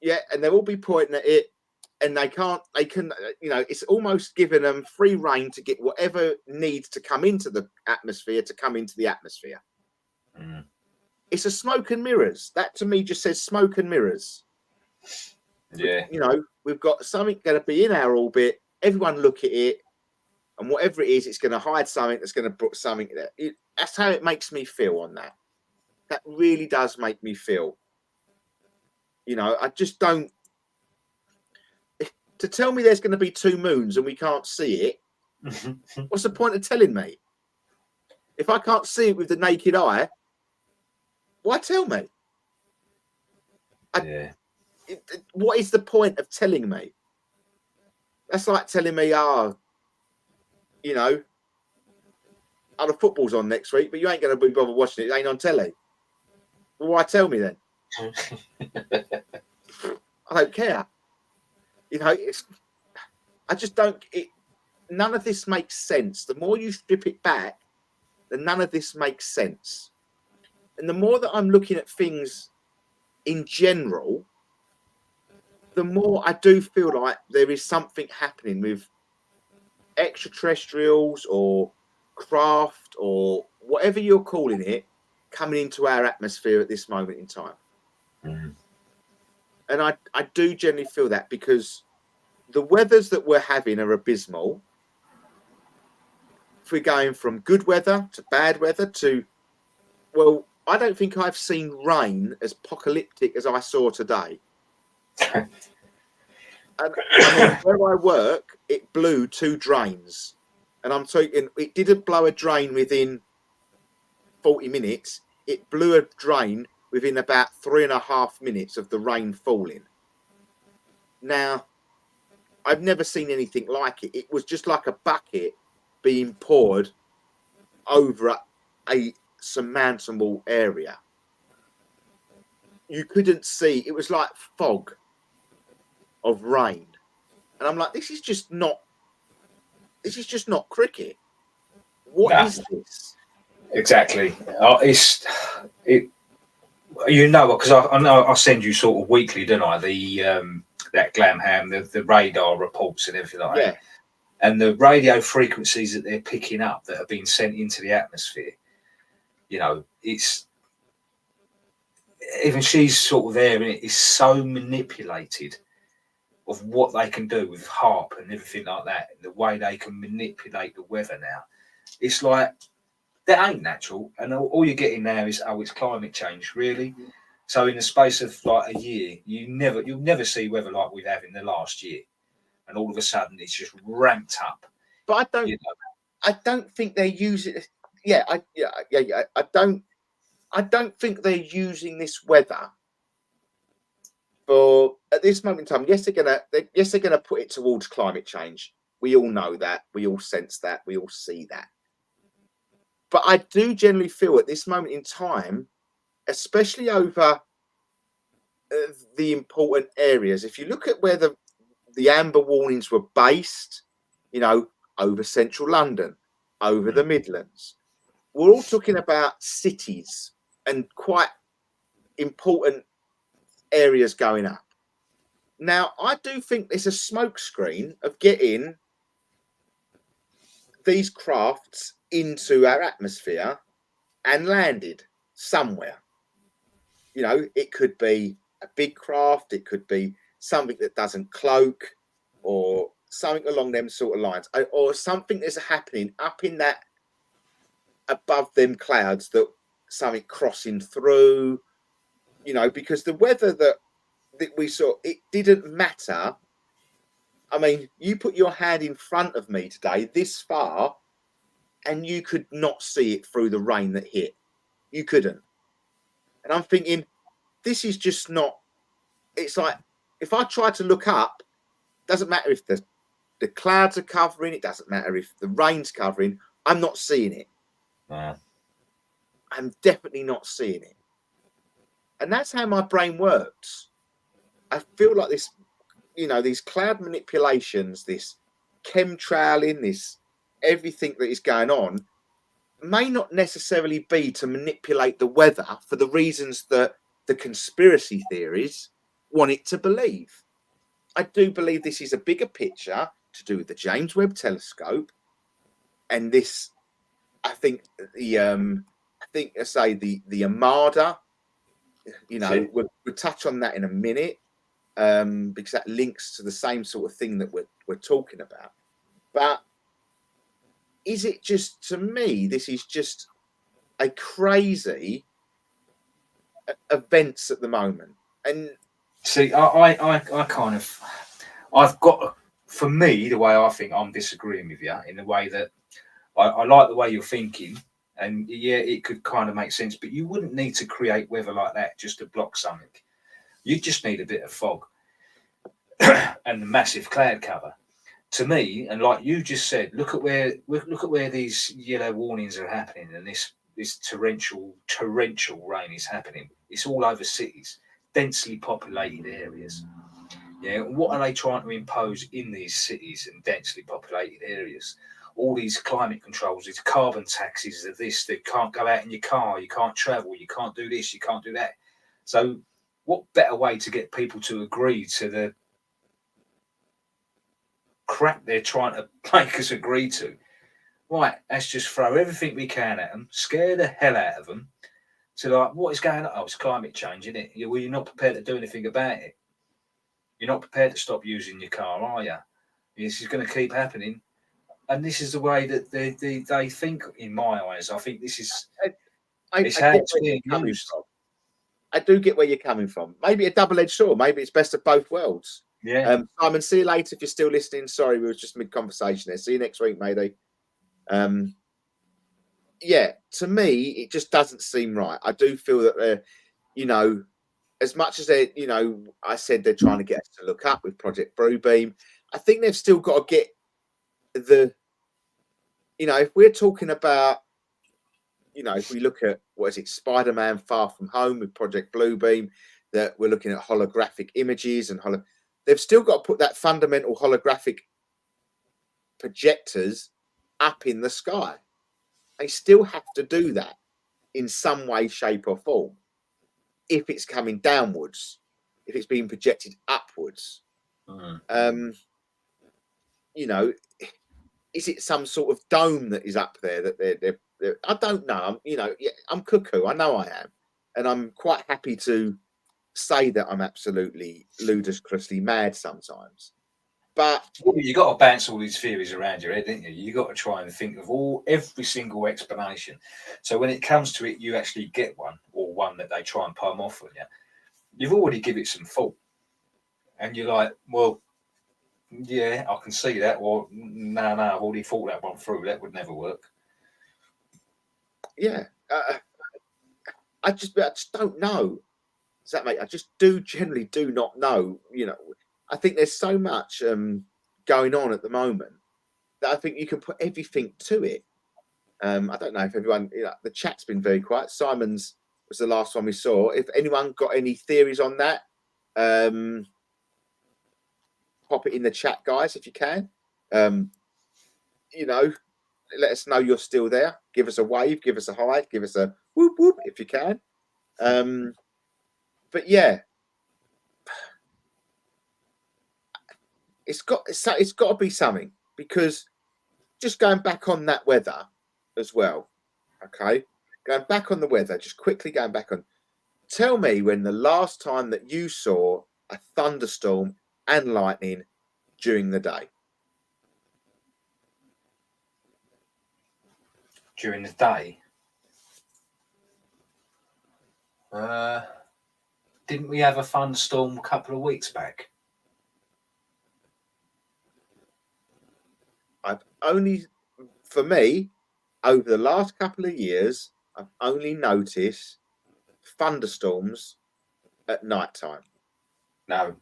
Yeah, and they'll all be pointing at it, and they can, you know, it's almost giving them free rein to get whatever needs to come into the atmosphere to come into the atmosphere. Mm. It's a smoke and mirrors. That to me just says smoke and mirrors. Yeah. You know, we've got something going to be in our orbit. Everyone look at it. And whatever it is, it's going to hide something that's going to put something there. That's how it makes me feel on that. That really does make me feel. You know, I just don't. To tell me there's going to be 2 moons and we can't see it, what's the point of telling me? If I can't see it with the naked eye, why tell me? What is the point of telling me? That's like telling me, you know, the football's on next week, but you ain't going to be bothered watching it. It ain't on telly. Well, why tell me then? I don't care. You know, I just don't. None of this makes sense. The more you strip it back, then none of this makes sense. And the more that I'm looking at things in general, the more I do feel like there is something happening with extraterrestrials or craft or whatever you're calling it coming into our atmosphere at this moment in time. And I do generally feel that, because the weathers that we're having are abysmal. If we're going from good weather to bad weather to, well, I don't think I've seen rain as apocalyptic as I saw today. And I mean, where I work, it blew 2 drains. And I'm talking, it didn't blow a drain within 40 minutes. It blew a drain within about 3.5 minutes of the rain falling. Now, I've never seen anything like it. It was just like a bucket being poured over a surmountable area. You couldn't see. It was like fog of rain. And I'm like, this is just not cricket. What is this? Exactly. You know, because I know I send you sort of weekly, don't I? That Glam Ham, the radar reports and everything like that. And the radio frequencies that they're picking up that have been sent into the atmosphere, you know, it's even she's sort of there, and it is so manipulated of what they can do with HARP and everything like that, and the way they can manipulate the weather now. It's like, that ain't natural, and all you're getting now is, it's climate change, really. So in the space of like a year, you'll never see weather like we've had in the last year, and all of a sudden it's just ramped up. But I don't think they're using. I don't think they're using this weather for, at this moment in time. Yes, they're gonna put it towards climate change. We all know that. We all sense that. We all see that. But I do generally feel at this moment in time, especially over the important areas, if you look at where the amber warnings were based, you know, over central London, over the Midlands, we're all talking about cities and quite important areas going up. Now, I do think there's a smokescreen of getting these crafts into our atmosphere and landed somewhere. You know, it could be a big craft, it could be something that doesn't cloak, or something along them sort of lines, or something that's happening up in that, above them clouds, that something crossing through, you know, because the weather that we saw, it didn't matter. I mean, you put your hand in front of me today this far and you could not see it through the rain that hit. You couldn't. And I'm thinking, this is just not, it's like, if I try to look up, doesn't matter if the clouds are covering, it doesn't matter if the rain's covering, I'm not seeing it. I'm definitely not seeing it. And that's how my brain works. I feel like this, you know, these cloud manipulations, this chemtrailing, this everything that is going on, may not necessarily be to manipulate the weather for the reasons that the conspiracy theories want it to believe. I do believe this is a bigger picture to do with the James Webb Telescope, and this, I think the Armada. You know, we'll touch on that in a minute, because that links to the same sort of thing that we're talking about. But is it just, to me, this is just a crazy events at the moment, and See, I kind of, I've got, for me, the way I think, I'm disagreeing with you in the way that I like the way you're thinking, and yeah, it could kind of make sense, but you wouldn't need to create weather like that just to block something. You just need a bit of fog and a massive cloud cover. To me, and like you just said, look at where these yellow warnings are happening, and this torrential rain is happening. It's all over cities, densely populated areas. Yeah, what are they trying to impose in these cities and densely populated areas? All these climate controls, these carbon taxes of this, that can't go out in your car, you can't travel, you can't do this, you can't do that. So what better way to get people to agree to the crap they're trying to make us agree to? Right, let's just throw everything we can at them, scare the hell out of them, to like, what is going on? Oh, it's climate change, isn't it? Well, you're not prepared to do anything about it. You're not prepared to stop using your car, are you? This is going to keep happening. And this is the way that they think, in my eyes. I think this is it's how it's being used. I do get where you're coming from. Maybe a double-edged sword. Maybe it's best of both worlds. Yeah. Simon, see you later if you're still listening. Sorry, we were just mid-conversation there. See you next week, maybe. Yeah, to me, it just doesn't seem right. I do feel that they're, you know, as much as they, you know, I said they're trying to get us to look up with Project Bluebeam, I think they've still got to get the, you know, if we're talking about, you know, if we look at, what is it, Spider-Man Far From Home with Project Bluebeam, that we're looking at holographic images and they've still got to put that fundamental holographic projectors up in the sky. They still have to do that in some way, shape or form. If it's coming downwards, if it's being projected upwards, you know, is it some sort of dome that is up there that they're I don't know. I'm cuckoo. I know I am, and I'm quite happy to say that I'm absolutely ludicrously mad sometimes. But you got to bounce all these theories around your head, didn't you? You got to try and think of every single explanation. So when it comes to it, you actually get one, or one that they try and palm off on you. You've already given it some thought, and you're like, well, yeah, I can see that. Or no, I've already thought that one through. That would never work. Yeah, I just don't know. Does that make? I just generally do not know. You know, I think there's so much going on at the moment that I think you can put everything to it. I don't know if everyone, you know, the chat's been very quiet. Simon's was the last one we saw. If anyone got any theories on that, pop it in the chat, guys, if you can. You know, let us know you're still there. Give us a wave, give us a hi, give us a whoop whoop if you can. But yeah, it's got to be something, because just going back on that weather as well. Okay, going back on the weather, just quickly going back on. Tell me when the last time that you saw a thunderstorm and lightning during the day. During the day. Didn't we have a thunderstorm a couple of weeks back? For me, over the last couple of years, I've only noticed thunderstorms at night time. No.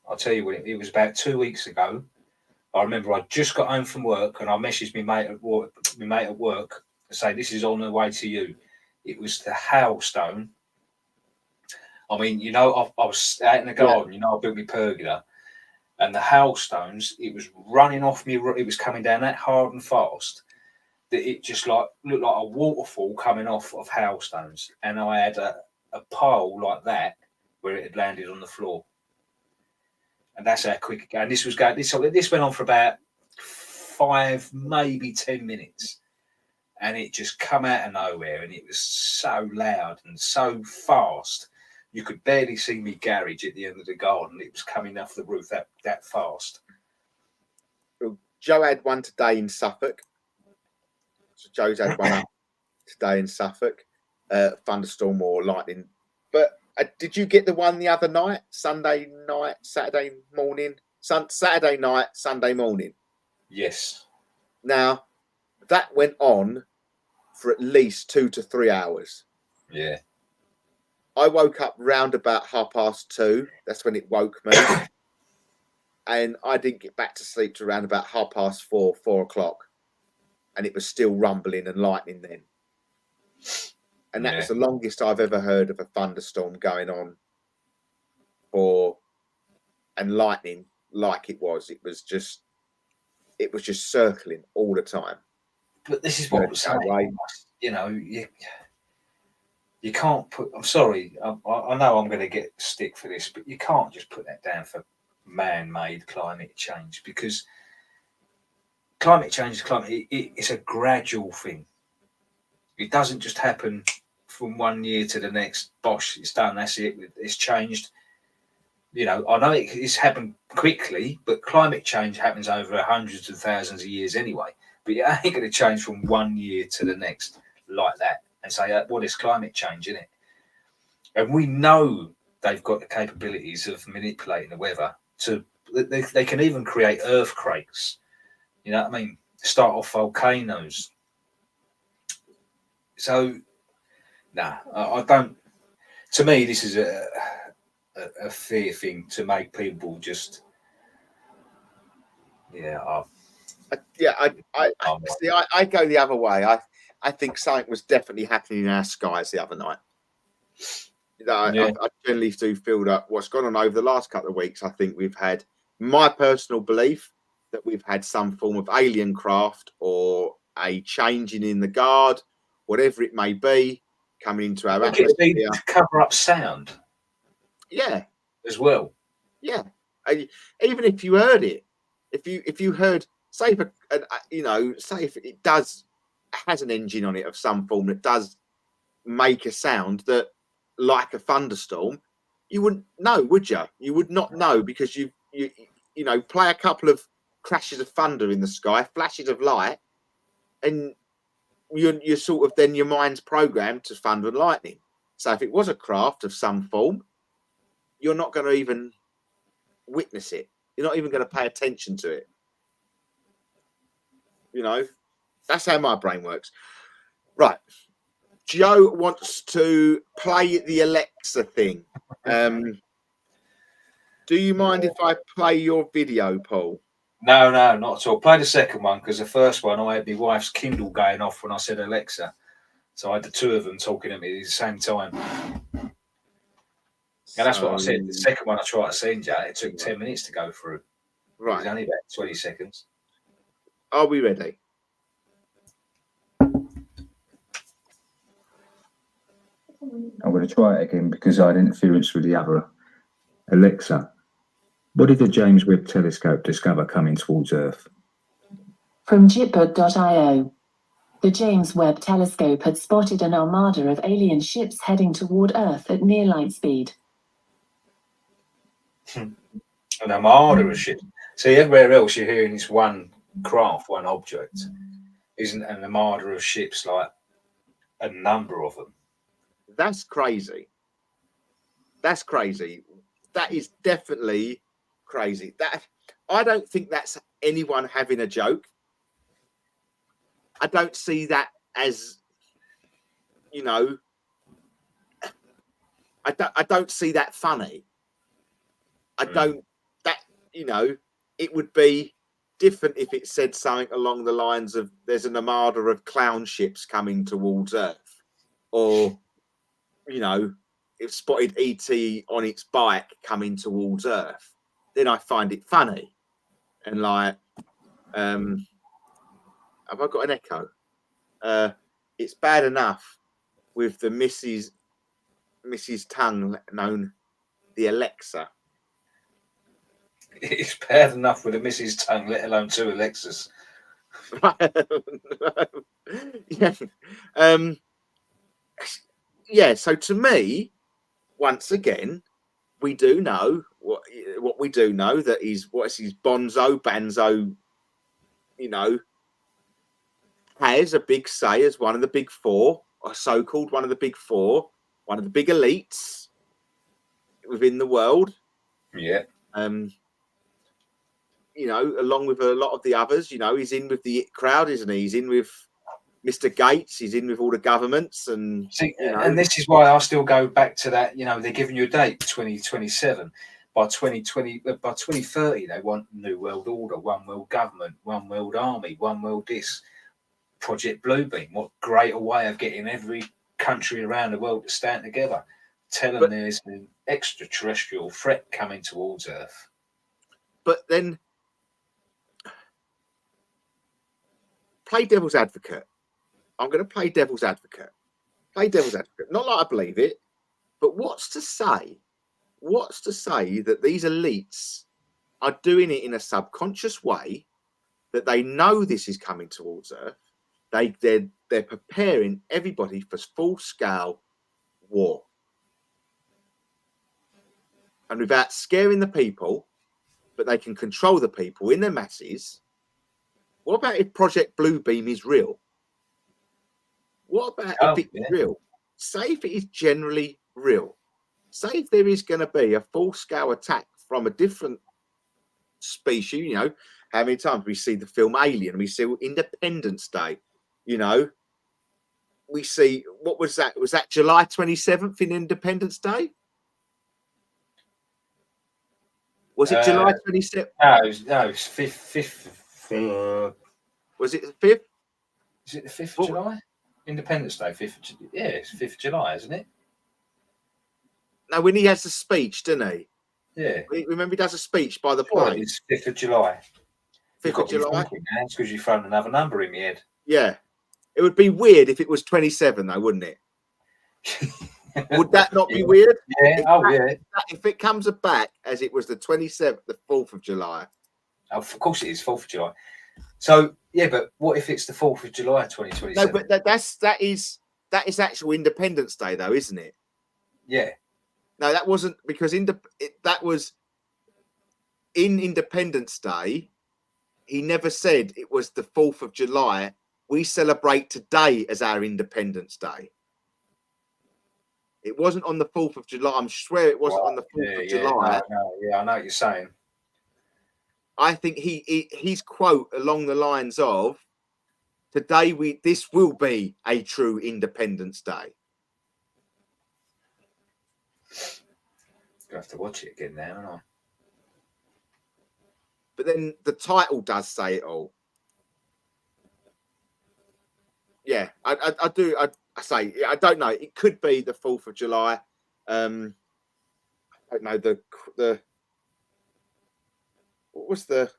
I'll tell you when it was about 2 weeks ago. I remember I just got home from work and I messaged my mate at work to say, this is on the way to you. It was the hailstone. I mean, you know, I was out in the garden, you know, I built my pergola, and the hailstones, it was running off me. It was coming down that hard and fast that it just looked like a waterfall coming off of hailstones. And I had a pile like that where it had landed on the floor. And that's how quick it goes. And this went on for about 5, maybe 10 minutes. And it just come out of nowhere. And it was so loud and so fast. You could barely see me garage at the end of the garden. It was coming off the roof that fast. Joe had one today in Suffolk. So Joe's had one up today in Suffolk. Thunderstorm or lightning. But Did you get the one the other night? Sunday night, Saturday morning, Saturday night, Sunday morning. Yes. Now that went on for at least 2 to 3 hours. Yeah. I woke up round about 2:30. That's when it woke me. And I didn't get back to sleep till around about 4:30, 4 o'clock. And it was still rumbling and lightning then. And that was the longest I've ever heard of a thunderstorm going on and lightning like it was. It was just circling all the time. But this is what I'm saying. You know, you can't put. I'm sorry. I know I'm going to get stick for this, but you can't just put that down for man-made climate change, because climate change is it's a gradual thing. It doesn't just happen from one year to the next. Bosh, it's done. That's it. It's changed. You know, I know it's happened quickly, but climate change happens over hundreds of thousands of years anyway. But it ain't going to change from one year to the next like that and say, well, it's climate change, isn't it? And we know they've got the capabilities of manipulating the weather. They can even create earthquakes. You know what I mean? Start off volcanoes. So, I don't. To me, this is a fair thing to make people just. I go the other way. I think something was definitely happening in our skies the other night. I generally do feel that what's gone on over the last couple of weeks, I think we've had, my personal belief, that we've had some form of alien craft or a changing in the guard, whatever it may be, coming into our atmosphere. To cover up sound. Yeah. As well. Yeah. Even if you heard it, if you heard, say if it has an engine on it of some form that does make a sound that like a thunderstorm, you wouldn't know, would you? You would not know, because you play a couple of crashes of thunder in the sky, flashes of light, and you're sort of, then your mind's programmed to thunder and lightning. So if it was a craft of some form, you're not going to even witness it. You're not even going to pay attention to it. You know, that's how my brain works. Right. Joe wants to play the Alexa thing. Do you mind if I play your video, Paul? No, not at all. Play the second one, because the first one I had my wife's Kindle going off when I said Alexa. So I had the two of them talking at me at the same time. And that's what I said. The second one I tried to send you, it took 10 minutes to go through. Right. It was only about 20 seconds. Are we ready? I'm going to try it again because I had interference with the other. Alexa, what did the James Webb Telescope discover coming towards Earth? From Jitbug.io. The James Webb Telescope had spotted an armada of alien ships heading toward Earth at near light speed. An armada of ships. See, everywhere else you're hearing this one craft, one object. Isn't an armada of ships like a number of them? That's crazy. That's crazy. That is definitely crazy. I don't think that's anyone having a joke. I don't see that as, I don't see that funny. It would be different if it said something along the lines of, there's an armada of clown ships coming towards Earth, or it spotted ET on its bike coming towards Earth. Then I find it funny. And like, have I got an echo? It's bad enough with the Mrs. Tongue known the Alexa. It's bad enough with a Mrs. Tongue, let alone two Alexas. Yeah. So to me, once again, we do know what we do know, that he's Banzo, has a big say as one of the big four, or so-called one of the big four, one of the big elites, within the world. Yeah. You know, along with a lot of the others. You know, he's in with the crowd, isn't he? He's in with Mr. Gates. He's in with all the governments, and See, you know, and this is why I still go back to that. You know, they're giving you a date, 2027. By 2030, they want new world order, one world government, one world army, one world this. Project Bluebeam. What greater way of getting every country around the world to stand together? Tell them there's an extraterrestrial threat coming towards Earth. But then, play devil's advocate. I'm going to play devil's advocate. Play devil's advocate. Not like I believe it, but what's to say that these elites are doing it in a subconscious way, that they know this is coming towards Earth. They're preparing everybody for full-scale war. And without scaring the people, but they can control the people in their masses. What about if Project Bluebeam is real? What about if it's real? Say if it is generally real. Say if there is going to be a full-scale attack from a different species. You know, how many times we see the film Alien, we see Independence Day. You know, we see, what was that? Was that July 27th in Independence Day? Was it July 27th? No, it was 5th. Was it the 5th? Is it the 5th of July? Independence Day, 5th of July. Yeah, it's 5th of July, isn't it? No, when he has the speech, doesn't he? Yeah. Remember, he does a speech by the Sure, plane. it's 5th of July. 5th of July? It's because you've thrown another number in my head. Yeah. It would be weird if it was 27, though, wouldn't it? Would that not be weird? Yeah, If it comes back as it was the 27th, the 4th of July. Oh, of course it is 4th of July. So, yeah, but what if it's the 4th of July 2027? No, but that is actual Independence Day, though, isn't it? Yeah. No, that wasn't, because that was in Independence Day. He never said it was the 4th of July. We celebrate today as our Independence Day. It wasn't on the 4th of July. I swear it wasn't on the 4th of July. I know what you're saying. I think his quote along the lines of, "Today this will be a true Independence Day." I have to watch it again now, don't I? But then the title does say it all. Yeah, I do. I say, I don't know. It could be the 4th of July. I don't know the what was the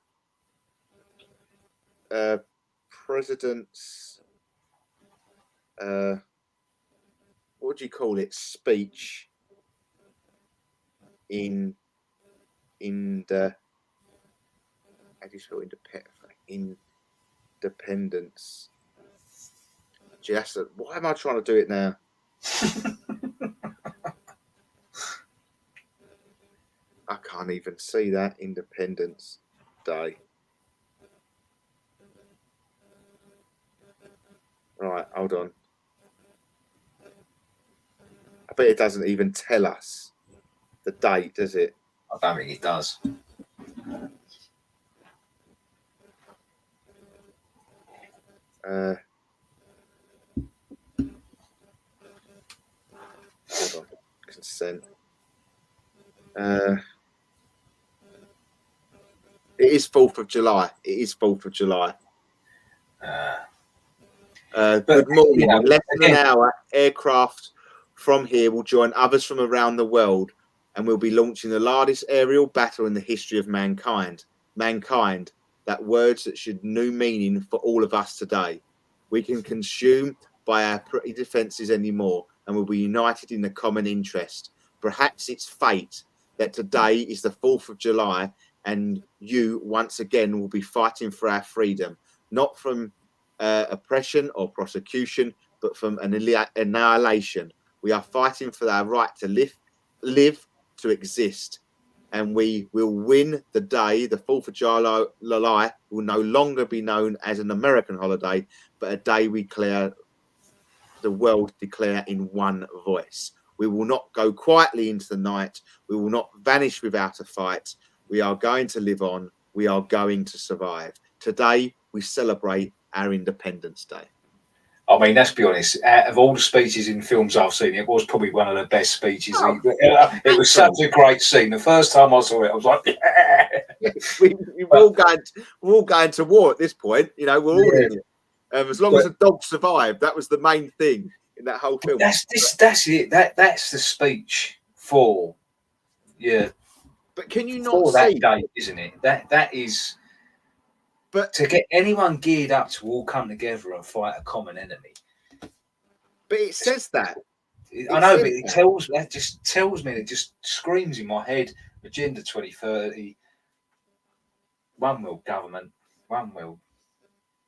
president's what would you call it, speech in the, how do you spell independence? Jess, why am I trying to do it now? I can't even see that. Independence Day. Right, hold on. I bet it doesn't even tell us the date, does it? I don't think it does. Hold on. Consent. It is 4th of July. It is 4th of July. Good morning. In less than an hour, aircraft from here will join others from around the world, and we'll be launching the largest aerial battle in the history of mankind. Mankind, that words that should new meaning for all of us today. We can consume by our pretty defences anymore, and we'll be united in the common interest. Perhaps it's fate that today is the 4th of July, and you once again will be fighting for our freedom, not from oppression or prosecution, but from annihilation. We are fighting for our right to live, to exist, and we will win the day. The 4th of July will no longer be known as an American holiday, but a day the world declare in one voice. We will not go quietly into the night. We will not vanish without a fight. We are going to live on. We are going to survive. Today, we celebrate our Independence Day. I mean, let's be honest. Out of all the speeches in films I've seen, it was probably one of the best speeches. It was such a great scene. The first time I saw it, I was like, yeah. we're all going to war at this point. You know, we're all in it. As long as the dog survived, that was the main thing in that whole film. That's it. That's the speech for But can you not for see that day, isn't it? That is. But to get anyone geared up to all come together and fight a common enemy. But it says that. I know, but it just tells me, it just screams in my head, Agenda 2030, one world government, one world.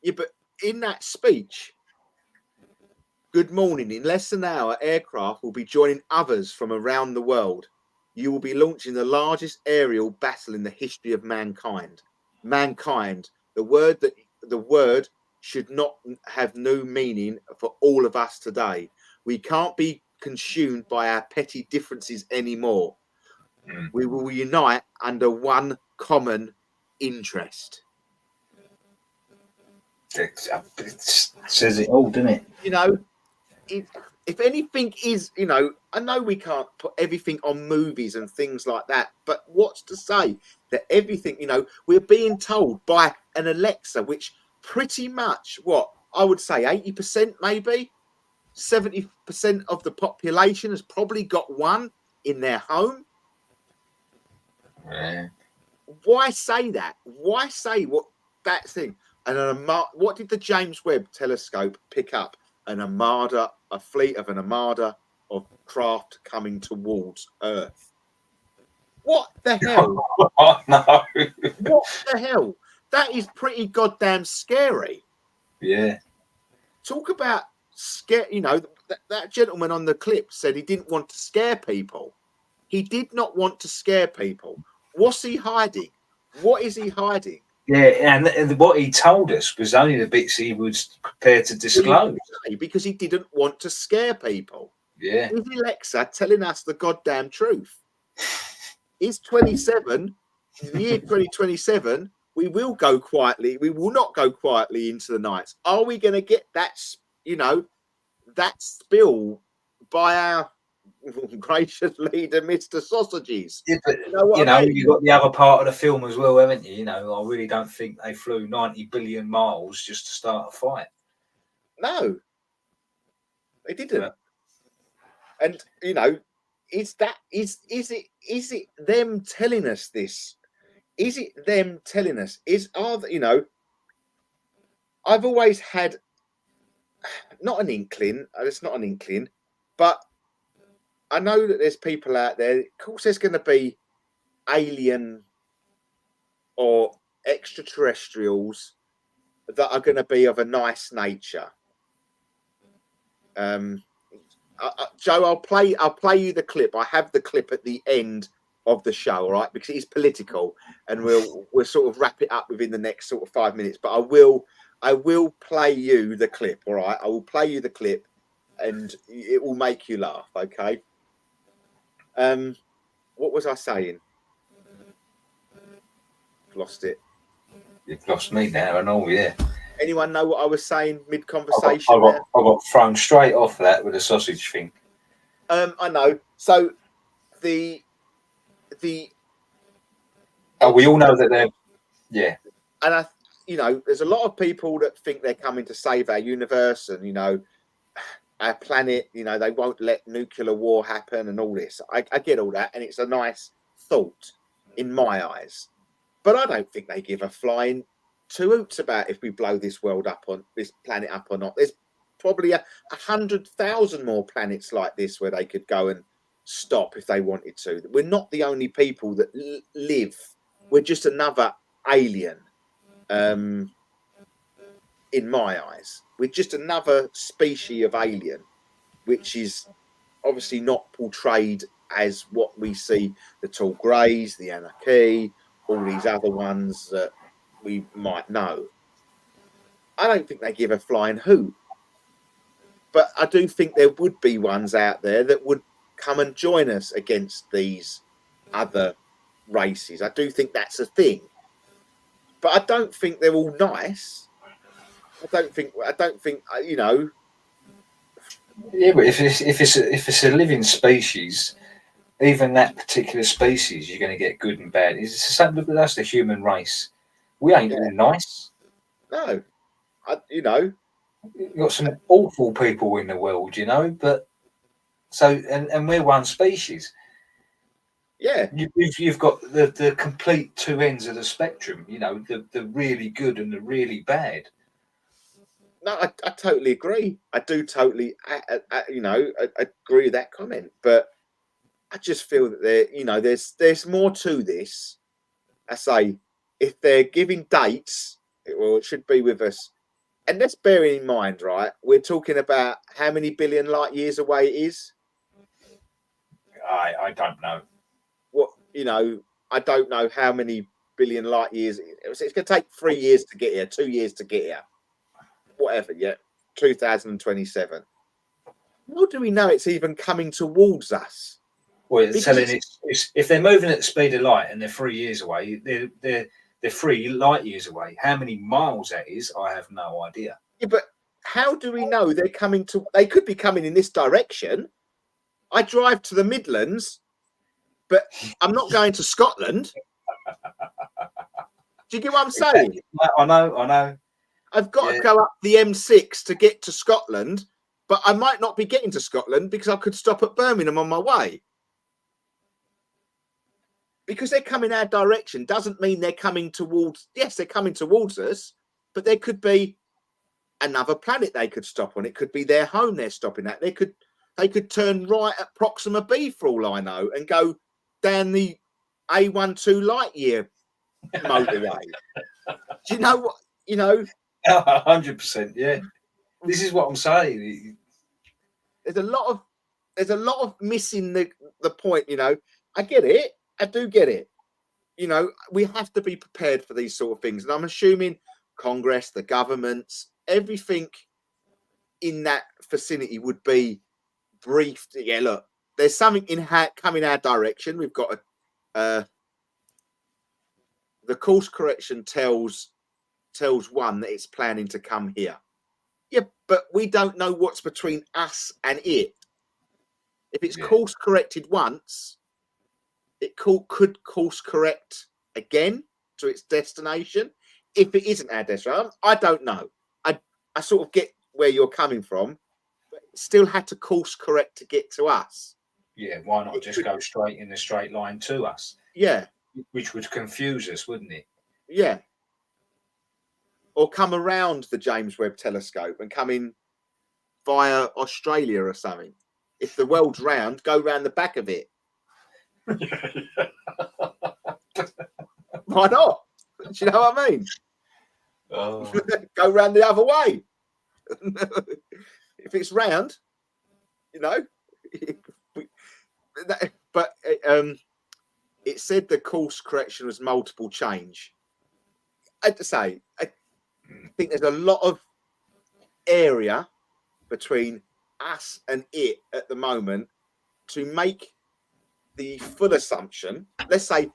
Yeah, but in that speech, good morning, in less than an hour, aircraft will be joining others from around the world. You will be launching the largest aerial battle in the history of mankind. Mankind. The word should not have no meaning for all of us today. We can't be consumed by our petty differences anymore. We will unite under one common interest. It says it all, doesn't it? You know, if anything is, you know, I know we can't put everything on movies and things like that, but what's to say that everything, you know, we're being told by an Alexa, which pretty much, what I would say 80%, maybe 70% of the population has probably got one in their home. Yeah. Why say that? Why say what that thing? And what did the James Webb telescope pick up? An armada, a fleet of an armada of craft coming towards Earth. What the hell? Oh, no. What the hell? That is pretty goddamn scary. Yeah. Talk about scare. You know, that gentleman on the clip said he didn't want to scare people. He did not want to scare people. What's he hiding? What is he hiding? Yeah, and what he told us was only the bits he was prepared to disclose. Because he didn't want to scare people. Yeah. Is Alexa telling us the goddamn truth? Is 27, the year 2027, we will go quietly. We will not go quietly into the night. Are we going to get that, you know, that spill by our gracious leader, Mr. Sausages? Yeah, but you know, you've got the other part of the film as well, haven't you? You know, I really don't think they flew 90 billion miles just to start a fight. No, they didn't. Yeah. And you know, is it them telling us this? Is it them telling us? You know, I've always had not an inkling. It's not an inkling, but I know that there's people out there. Of course, there's going to be alien or extraterrestrials that are going to be of a nice nature. Joe, I'll play you the clip. I have the clip at the end of the show, all right, because it is political, and we'll sort of wrap it up within the next sort of 5 minutes. But I will play you the clip, all right. I will play you the clip, and it will make you laugh. Okay. What was I saying? Lost it. You've lost me now, and all, yeah. Anyone know what I was saying mid-conversation? I got thrown straight off that with the sausage thing. I know. So the we all know that they're, yeah. And you know, there's a lot of people that think they're coming to save our universe and, you know, our planet. You know, they won't let nuclear war happen and all this. I get all that, and it's a nice thought in my eyes, but I don't think they give a flying two hoots about if we blow this world up, on this planet up or not. There's probably 100,000 more planets like this where they could go and stop if they wanted to. We're not the only people that live. We're just another alien. In my eyes, we're just another species of alien, which is obviously not portrayed as what we see the tall greys, the Anarchy, all these other ones that we might know. I don't think they give a flying hoot, but I do think there would be ones out there that would come and join us against these other races. I do think that's a thing, but I don't think they're all nice. I don't think you know. Yeah, but if it's a living species, even that particular species, you're going to get good and bad. It's the same. That's the human race. We ain't all nice. No, you know, You've got some awful people in the world, you know. But so and we're one species. yeah. You've got the complete two ends of the spectrum. You know, the really good and the really bad. No, I totally agree. I do totally, you know, I agree with that comment. But I just feel that there's more to this. I say, if they're giving dates, it should be with us. And let's bear in mind, right? We're talking about how many billion light years away it is. I don't know. What, you know, I don't know how many billion light years. It's going to take 3 years to get here, 2 years to get here. Whatever, yeah. 2027. How do we know it's even coming towards us? Well, it's telling it's if they're moving at the speed of light and they're 3 years away, they're 3 light years away. How many miles that is, I have no idea. Yeah, but how do we know they're coming to? They could be coming in this direction. I drive to the Midlands, but I'm not going to Scotland. Do you get what I'm saying? I know. I've got to go up the M6 to get to Scotland, but I might not be getting to Scotland because I could stop at Birmingham on my way. Because they're coming our direction doesn't mean they're coming towards. Yes, they're coming towards us, but there could be another planet they could stop on. It could be their home they're stopping at. They could turn right at Proxima B for all I know and go down the A12 light year motorway. Do you know what? You know, 100%. Yeah, this is what I'm saying. There's a lot of missing the point. You know, I get it. I do get it. You know, we have to be prepared for these sort of things, and I'm assuming Congress, the governments, everything in that vicinity would be briefed. Yeah, look, there's something coming our direction. We've got the course correction tells one that it's planning to come here. Yeah, but we don't know what's between us and it. If it's course corrected once, it could course correct again to its destination. If it isn't our destination, I don't know. I sort of get where you're coming from, but it still had to course correct to get to us. Yeah, why not just go straight in a straight line to us? Yeah. Which would confuse us, wouldn't it? Yeah. Or come around the James Webb Telescope and come in via Australia or something. If the world's round, go round the back of it. Why not? Do you know what I mean? Oh. Go round the other way. If it's round, you know. But it said the course correction was multiple change. I have to say, I think there's a lot of area between us and it at the moment to make the full assumption. Let's say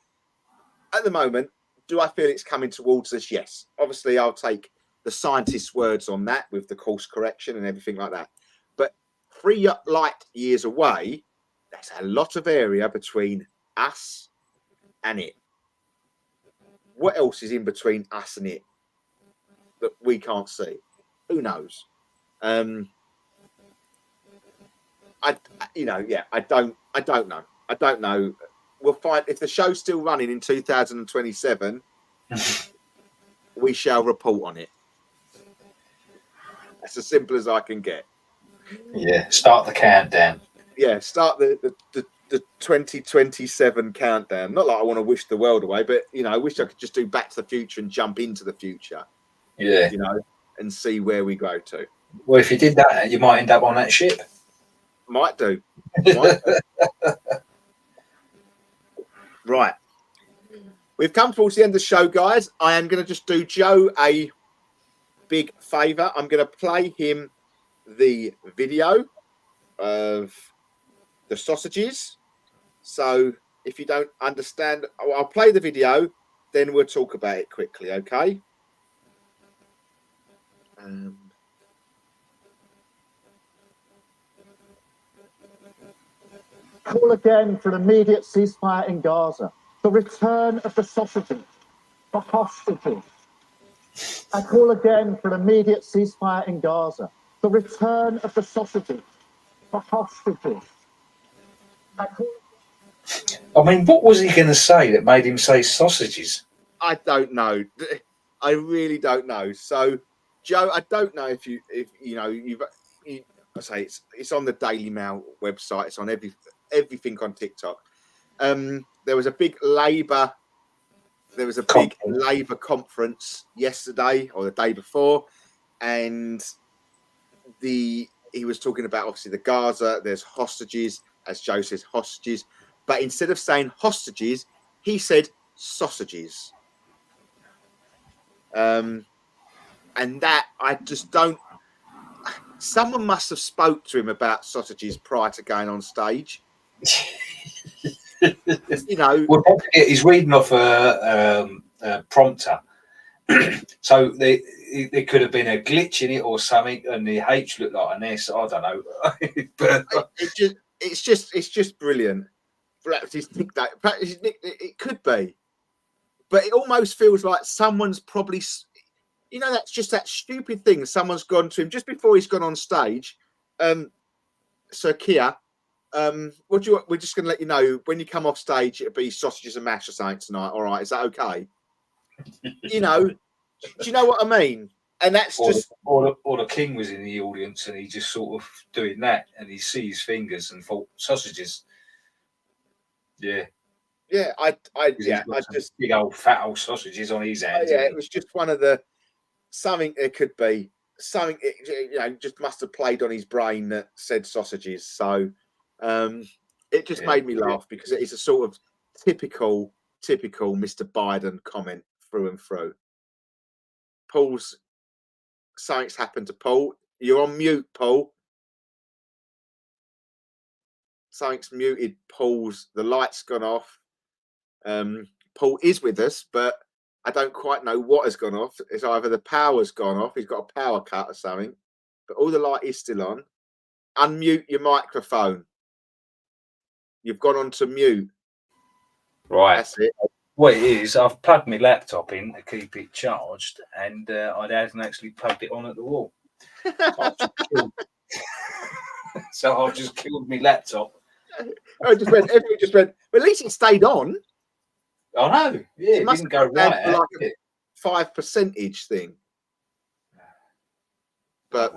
at the moment, do I feel it's coming towards us? Yes. Obviously, I'll take the scientists' words on that with the course correction and everything like that. But 3 light years away, that's a lot of area between us and it. What else is in between us and it that we can't see? Who knows? I don't know. I don't know. We'll find if the show's still running in 2027. We shall report on it. That's as simple as I can get. Yeah, start the countdown. Yeah, start the 2027 countdown. Not like I want to wish the world away, but you know, I wish I could just do Back to the Future and jump into the future. Yeah, you know, and see where we go to. Well, if you did that, you might end up on that ship. Might do. Right. We've come towards the end of the show, guys. I am going to just do Joe a big favour. I'm going to play him the video of the sausages. So if you don't understand, I'll play the video, then we'll talk about it quickly, okay? Call again for an immediate ceasefire in Gaza. The return of the sausages, the hostages. I call again for an immediate ceasefire in Gaza. The return of the sausages, the hostages. I mean, what was he going to say that made him say sausages? I don't know. I really don't know. So, Joe, I don't know if you know, I say it's on the Daily Mail website. It's on everything on TikTok. There was a big Labour conference yesterday or the day before, and he was talking about obviously the Gaza. There's hostages, as Joe says, hostages, but instead of saying hostages, he said sausages. And that I just don't. Someone must have spoke to him about sausages prior to going on stage. You know, well, he's reading off a prompter, so there could have been a glitch in it or something, and the H looked like an S. I don't know, but it's just brilliant. Perhaps it could be, but it almost feels like someone's probably. You know, that's just that stupid thing. Someone's gone to him just before he's gone on stage. Sir Keir, we're just going to let you know when you come off stage, it'll be sausages and mash or something tonight. All right, is that okay? You know, do you know what I mean? And that's or the king was in the audience and he just sort of doing that, and he sees his fingers and thought sausages. Yeah. Yeah, I just big old fat old sausages on his hands. Yeah, it was just one of the. Something it could be something just must have played on his brain that said sausages. So it just made me laugh because it is a sort of typical Mr. Biden comment through and through. Something's happened to Paul. You're on mute, Paul. Something's muted. The light's gone off. Paul is with us, but I don't quite know what has gone off. It's either the power's gone off, he's got a power cut or something, but all the light is still on. Unmute your microphone. You've gone on to mute. Right. That's it. What it is, I've plugged my laptop in to keep it charged, and I hadn't actually plugged it on at the wall. So I've just killed my laptop. Everyone just went, well, at least it stayed on. I know. Yeah, it didn't go right. Like a 5% thing. But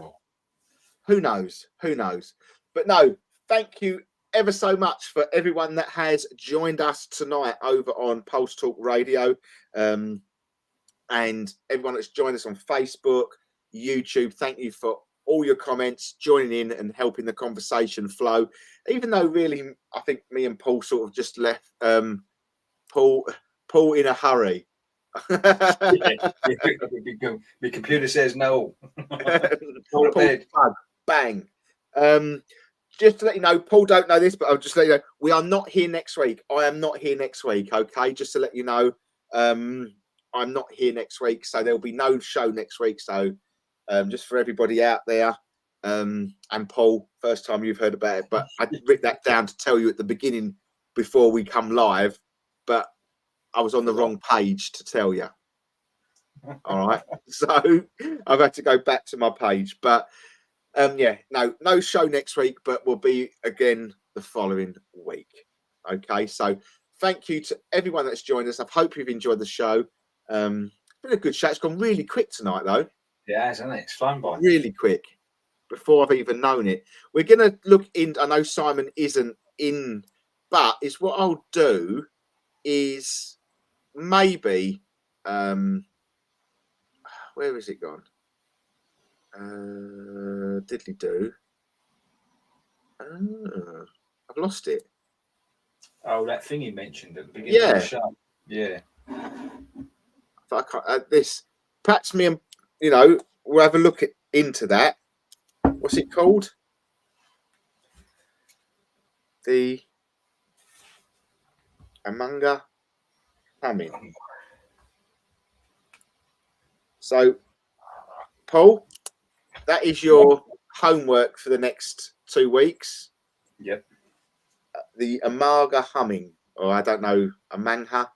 who knows? Who knows? But no, thank you ever so much for everyone that has joined us tonight over on Pulse Talk Radio. And everyone that's joined us on Facebook, YouTube. Thank you for all your comments, joining in and helping the conversation flow. Even though really, I think me and Paul sort of just left Paul in a hurry. The computer says no. Bang. Just to let you know, Paul don't know this, but I'll just let you know, we are not here next week. I am not here next week, okay? Just to let you know, I'm not here next week, so there'll be no show next week. So just for everybody out there, and Paul, first time you've heard about it, but I wrote that down to tell you at the beginning before we come live, but I was on the wrong page to tell you. All right. So I've had to go back to my page. But no show next week, but we'll be again the following week. Okay. So thank you to everyone that's joined us. I hope you've enjoyed the show. It's been a good show. It's gone really quick tonight, though. Yeah, isn't it? It's fun, by really quick. Before I've even known it. We're going to look in. I know Simon isn't in, but it's what I'll do is maybe where has it gone? Diddly do. I've lost it. Oh, that thing you mentioned at the beginning of the show. Yeah. I can't, this perhaps me and we'll have a look into that. What's it called? the Amanga humming. So, Paul, that is your homework for the next 2 weeks. Yep. The Amaga humming, or I don't know, Amangha.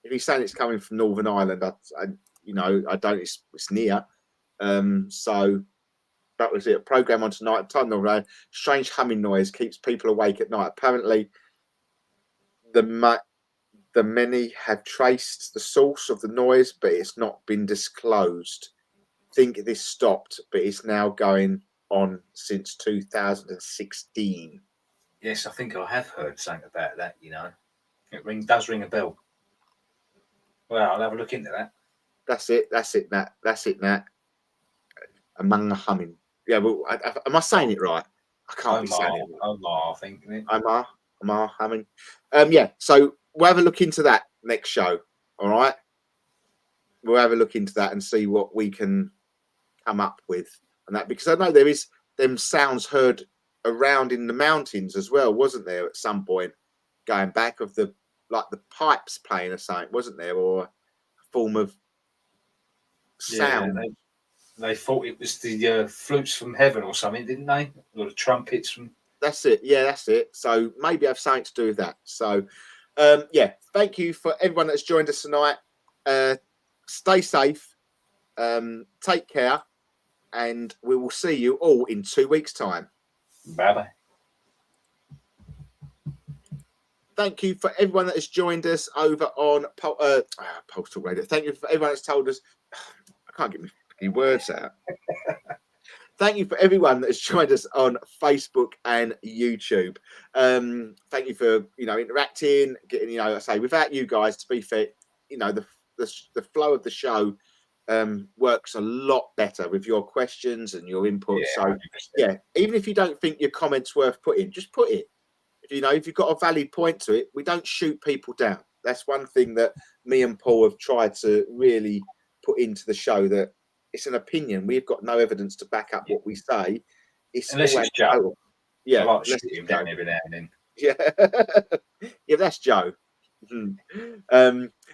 If he's saying it's coming from Northern Ireland, I don't. It's near. So that was it. A program on tonight. Time Norway. Strange humming noise keeps people awake at night. Apparently, the many have traced the source of the noise, but it's not been disclosed. Think this stopped, but it's now going on since 2016. Yes, I think I have heard something about that. It does ring a bell. Well, I'll have a look into that. That's it, Nat. Among the humming. Yeah, well, am I saying it right? I can't be saying it. Omar, I think. Amar humming. Yeah, so we'll have a look into that next show. All right. We'll have a look into that and see what we can come up with and that, because I know there is them sounds heard around in the mountains as well, wasn't there, at some point going back of the pipes playing or something, wasn't there, or a form of sound? Yeah, they thought it was the flutes from heaven or something, didn't they? Or the trumpets from. That's it. Yeah, that's it. So maybe have something to do with that. So yeah, thank you for everyone that's joined us tonight. Stay safe, take care, and we will see you all in 2 weeks' time. Bye-bye. Thank you for everyone that has joined us over on Postal Radio. Thank you for everyone that's told us. I can't get my words out. Thank you for everyone that has joined us on Facebook and YouTube. Thank you for interacting, getting I say, without you guys, to be fair, the flow of the show works a lot better with your questions and your input. Yeah, so 100%. yeah, even if you don't think your comment's worth putting, just put it. If you've got a valid point to it, we don't shoot people down. That's one thing that me and Paul have tried to really put into the show, that it's an opinion. We've got no evidence to back up what we say. Unless it's Joe. Yeah, I like to shoot him down every now and then. Yeah, yeah, that's Joe.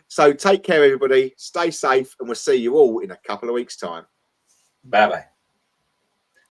So take care, everybody. Stay safe, and we'll see you all in a couple of weeks' time. Bye-bye.